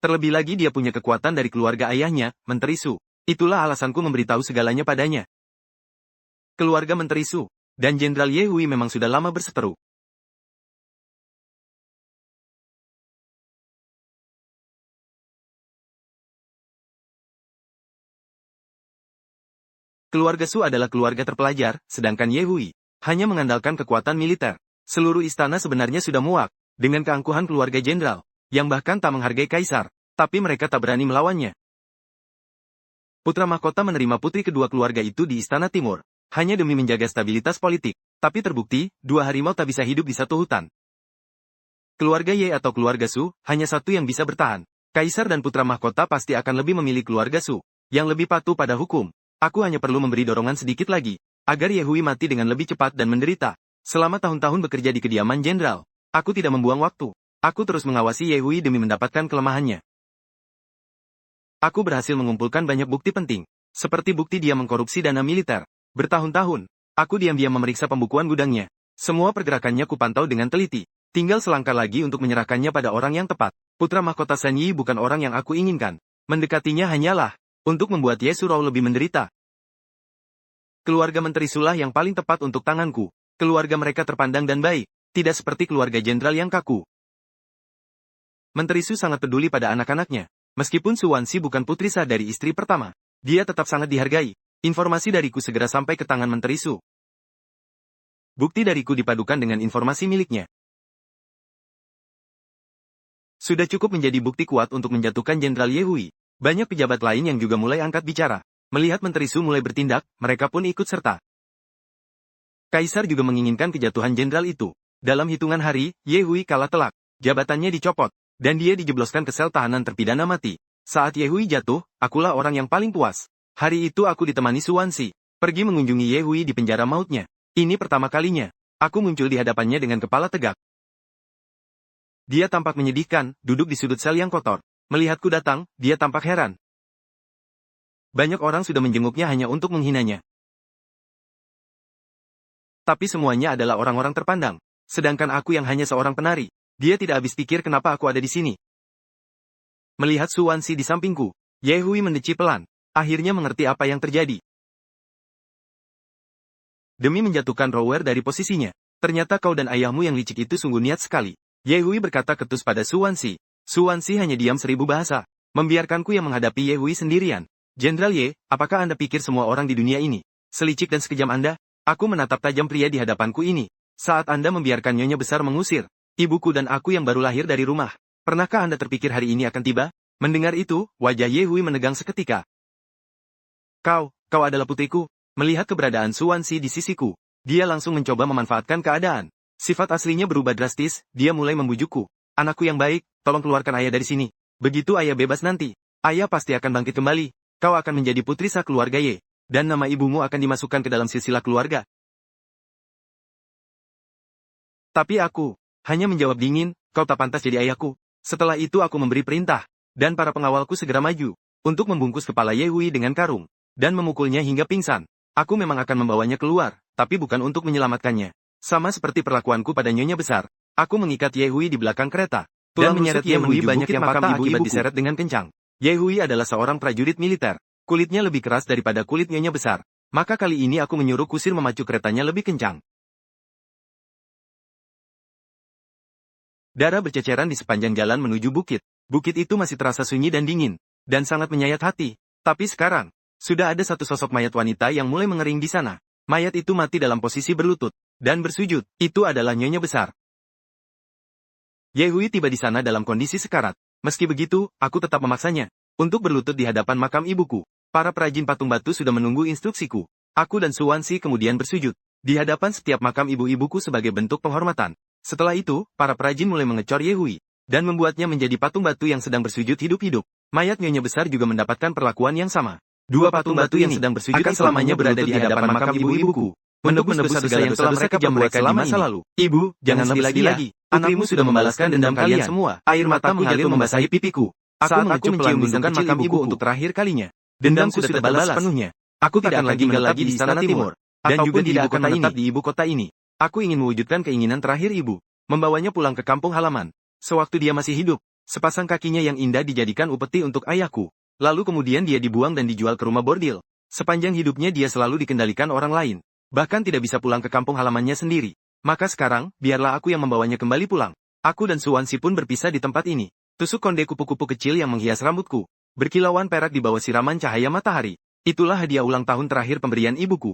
Terlebih lagi dia punya kekuatan dari keluarga ayahnya, Menteri Su. Itulah alasanku memberitahu segalanya padanya. Keluarga Menteri Su dan Jenderal Ye Hui memang sudah lama berseteru. Keluarga Su adalah keluarga terpelajar, sedangkan Ye Hui hanya mengandalkan kekuatan militer. Seluruh istana sebenarnya sudah muak dengan keangkuhan keluarga jenderal, yang bahkan tak menghargai kaisar, tapi mereka tak berani melawannya. Putra mahkota menerima putri kedua keluarga itu di Istana Timur, hanya demi menjaga stabilitas politik. Tapi terbukti, dua harimau tak bisa hidup di satu hutan. Keluarga Ye atau keluarga Su, hanya satu yang bisa bertahan. Kaisar dan putra mahkota pasti akan lebih memilih keluarga Su, yang lebih patuh pada hukum. Aku hanya perlu memberi dorongan sedikit lagi, agar Ye Hui mati dengan lebih cepat dan menderita. Selama tahun-tahun bekerja di kediaman jenderal, aku tidak membuang waktu. Aku terus mengawasi Ye Hui demi mendapatkan kelemahannya. Aku berhasil mengumpulkan banyak bukti penting, seperti bukti dia mengkorupsi dana militer bertahun-tahun, Aku diam-diam memeriksa pembukuan gudangnya. Semua pergerakannya kupantau dengan teliti. Tinggal selangkah lagi untuk menyerahkannya pada orang yang tepat. Putra mahkota San Yi bukan orang yang aku inginkan. Mendekatinya hanyalah untuk membuat Ye Surou lebih menderita. Keluarga Menteri Sulah yang paling tepat untuk tanganku. Keluarga mereka terpandang dan baik, tidak seperti keluarga jenderal yang kaku. Menteri Su sangat peduli pada anak-anaknya. Meskipun Su Wansi bukan putri sah dari istri pertama, dia tetap sangat dihargai. Informasi dariku segera sampai ke tangan Menteri Su. Bukti dariku dipadukan dengan informasi miliknya. Sudah cukup menjadi bukti kuat untuk menjatuhkan Jenderal Ye Hui. Banyak pejabat lain yang juga mulai angkat bicara. Melihat Menteri Su mulai bertindak, mereka pun ikut serta. Kaisar juga menginginkan kejatuhan jenderal itu. Dalam hitungan hari, Ye Hui kalah telak. Jabatannya dicopot. Dan dia dijebloskan ke sel tahanan terpidana mati. Saat Ye Hui jatuh, akulah orang yang paling puas. Hari itu aku ditemani Su Wansi. Pergi mengunjungi Ye Hui di penjara mautnya. Ini pertama kalinya. Aku muncul di hadapannya dengan kepala tegak. Dia tampak menyedihkan, duduk di sudut sel yang kotor. Melihatku datang, dia tampak heran. Banyak orang sudah menjenguknya hanya untuk menghinanya. Tapi semuanya adalah orang-orang terpandang. Sedangkan aku yang hanya seorang penari. Dia tidak habis pikir kenapa aku ada di sini. Melihat Su Wansi di sampingku, Ye Hui mendeci pelan. Akhirnya mengerti apa yang terjadi. Demi menjatuhkan Rower dari posisinya, ternyata kau dan ayahmu yang licik itu sungguh niat sekali. Ye Hui berkata ketus pada Su Wansi. Su Wansi hanya diam 1000 bahasa, membiarkanku yang menghadapi Ye Hui sendirian. Jenderal Ye, apakah Anda pikir semua orang di dunia ini selicik dan sekejam Anda? Aku menatap tajam pria di hadapanku ini. Saat Anda membiarkan Nyonya Besar mengusir ibuku dan aku yang baru lahir dari rumah, pernahkah Anda terpikir hari ini akan tiba? Mendengar itu, wajah Ye Hui menegang seketika. Kau adalah putriku. Melihat keberadaan Su Wansi di sisiku, dia langsung mencoba memanfaatkan keadaan. Sifat aslinya berubah drastis, dia mulai membujukku. Anakku yang baik, tolong keluarkan ayah dari sini. Begitu ayah bebas nanti, ayah pasti akan bangkit kembali. Kau akan menjadi putri sah keluarga Ye, dan nama ibumu akan dimasukkan ke dalam silsilah keluarga. Tapi aku hanya menjawab dingin, kau tak pantas jadi ayahku. Setelah itu aku memberi perintah, dan para pengawalku segera maju, untuk membungkus kepala Ye Hui dengan karung, dan memukulnya hingga pingsan. Aku memang akan membawanya keluar, tapi bukan untuk menyelamatkannya. Sama seperti perlakuanku pada Nyonya Besar, aku mengikat Ye Hui di belakang kereta, dan menyeret Ye Hui banyak yang patah akibat diseret dengan kencang. Ye Hui adalah seorang prajurit militer, kulitnya lebih keras daripada kulit Nyonya Besar, maka kali ini aku menyuruh kusir memacu keretanya lebih kencang. Darah berceceran di sepanjang jalan menuju bukit. Bukit itu masih terasa sunyi dan dingin, dan sangat menyayat hati. Tapi sekarang, sudah ada satu sosok mayat wanita yang mulai mengering di sana. Mayat itu mati dalam posisi berlutut, dan bersujud. Itu adalah Nyonya Besar. Ye Hui tiba di sana dalam kondisi sekarat. Meski begitu, aku tetap memaksanya untuk berlutut di hadapan makam ibuku. Para perajin patung batu sudah menunggu instruksiku. Aku dan Su Wansi kemudian bersujud di hadapan setiap makam ibu-ibuku sebagai bentuk penghormatan. Setelah itu, para perajin mulai mengecor Ye Hui, dan membuatnya menjadi patung batu yang sedang bersujud hidup-hidup. Mayat Nyonya Besar juga mendapatkan perlakuan yang sama. Dua patung batu yang sedang bersujud akan selamanya berada di hadapan makam ibu-ibuku, menebus dosa yang telah mereka perbuat selama di masa lalu. Ibu, jangan sedih lagi. Anakmu sudah membalaskan dendam kalian semua. Air mataku mengalir membasahi pipiku. Saat aku mencium gundukan makam ibuku untuk terakhir kalinya, dendamku sudah terbalas sepenuhnya. Aku tidak akan lagi tinggal lagi di Istana Timur, dan juga tidak akan menetap di ibu kota ini. Aku ingin mewujudkan keinginan terakhir ibu, membawanya pulang ke kampung halaman. Sewaktu dia masih hidup, sepasang kakinya yang indah dijadikan upeti untuk ayahku. Lalu kemudian dia dibuang dan dijual ke rumah bordil. Sepanjang hidupnya dia selalu dikendalikan orang lain. Bahkan tidak bisa pulang ke kampung halamannya sendiri. Maka sekarang, biarlah aku yang membawanya kembali pulang. Aku dan Su Wansi pun berpisah di tempat ini. Tusuk konde kupu-kupu kecil yang menghias rambutku. Berkilauan perak di bawah siraman cahaya matahari. Itulah hadiah ulang tahun terakhir pemberian ibuku.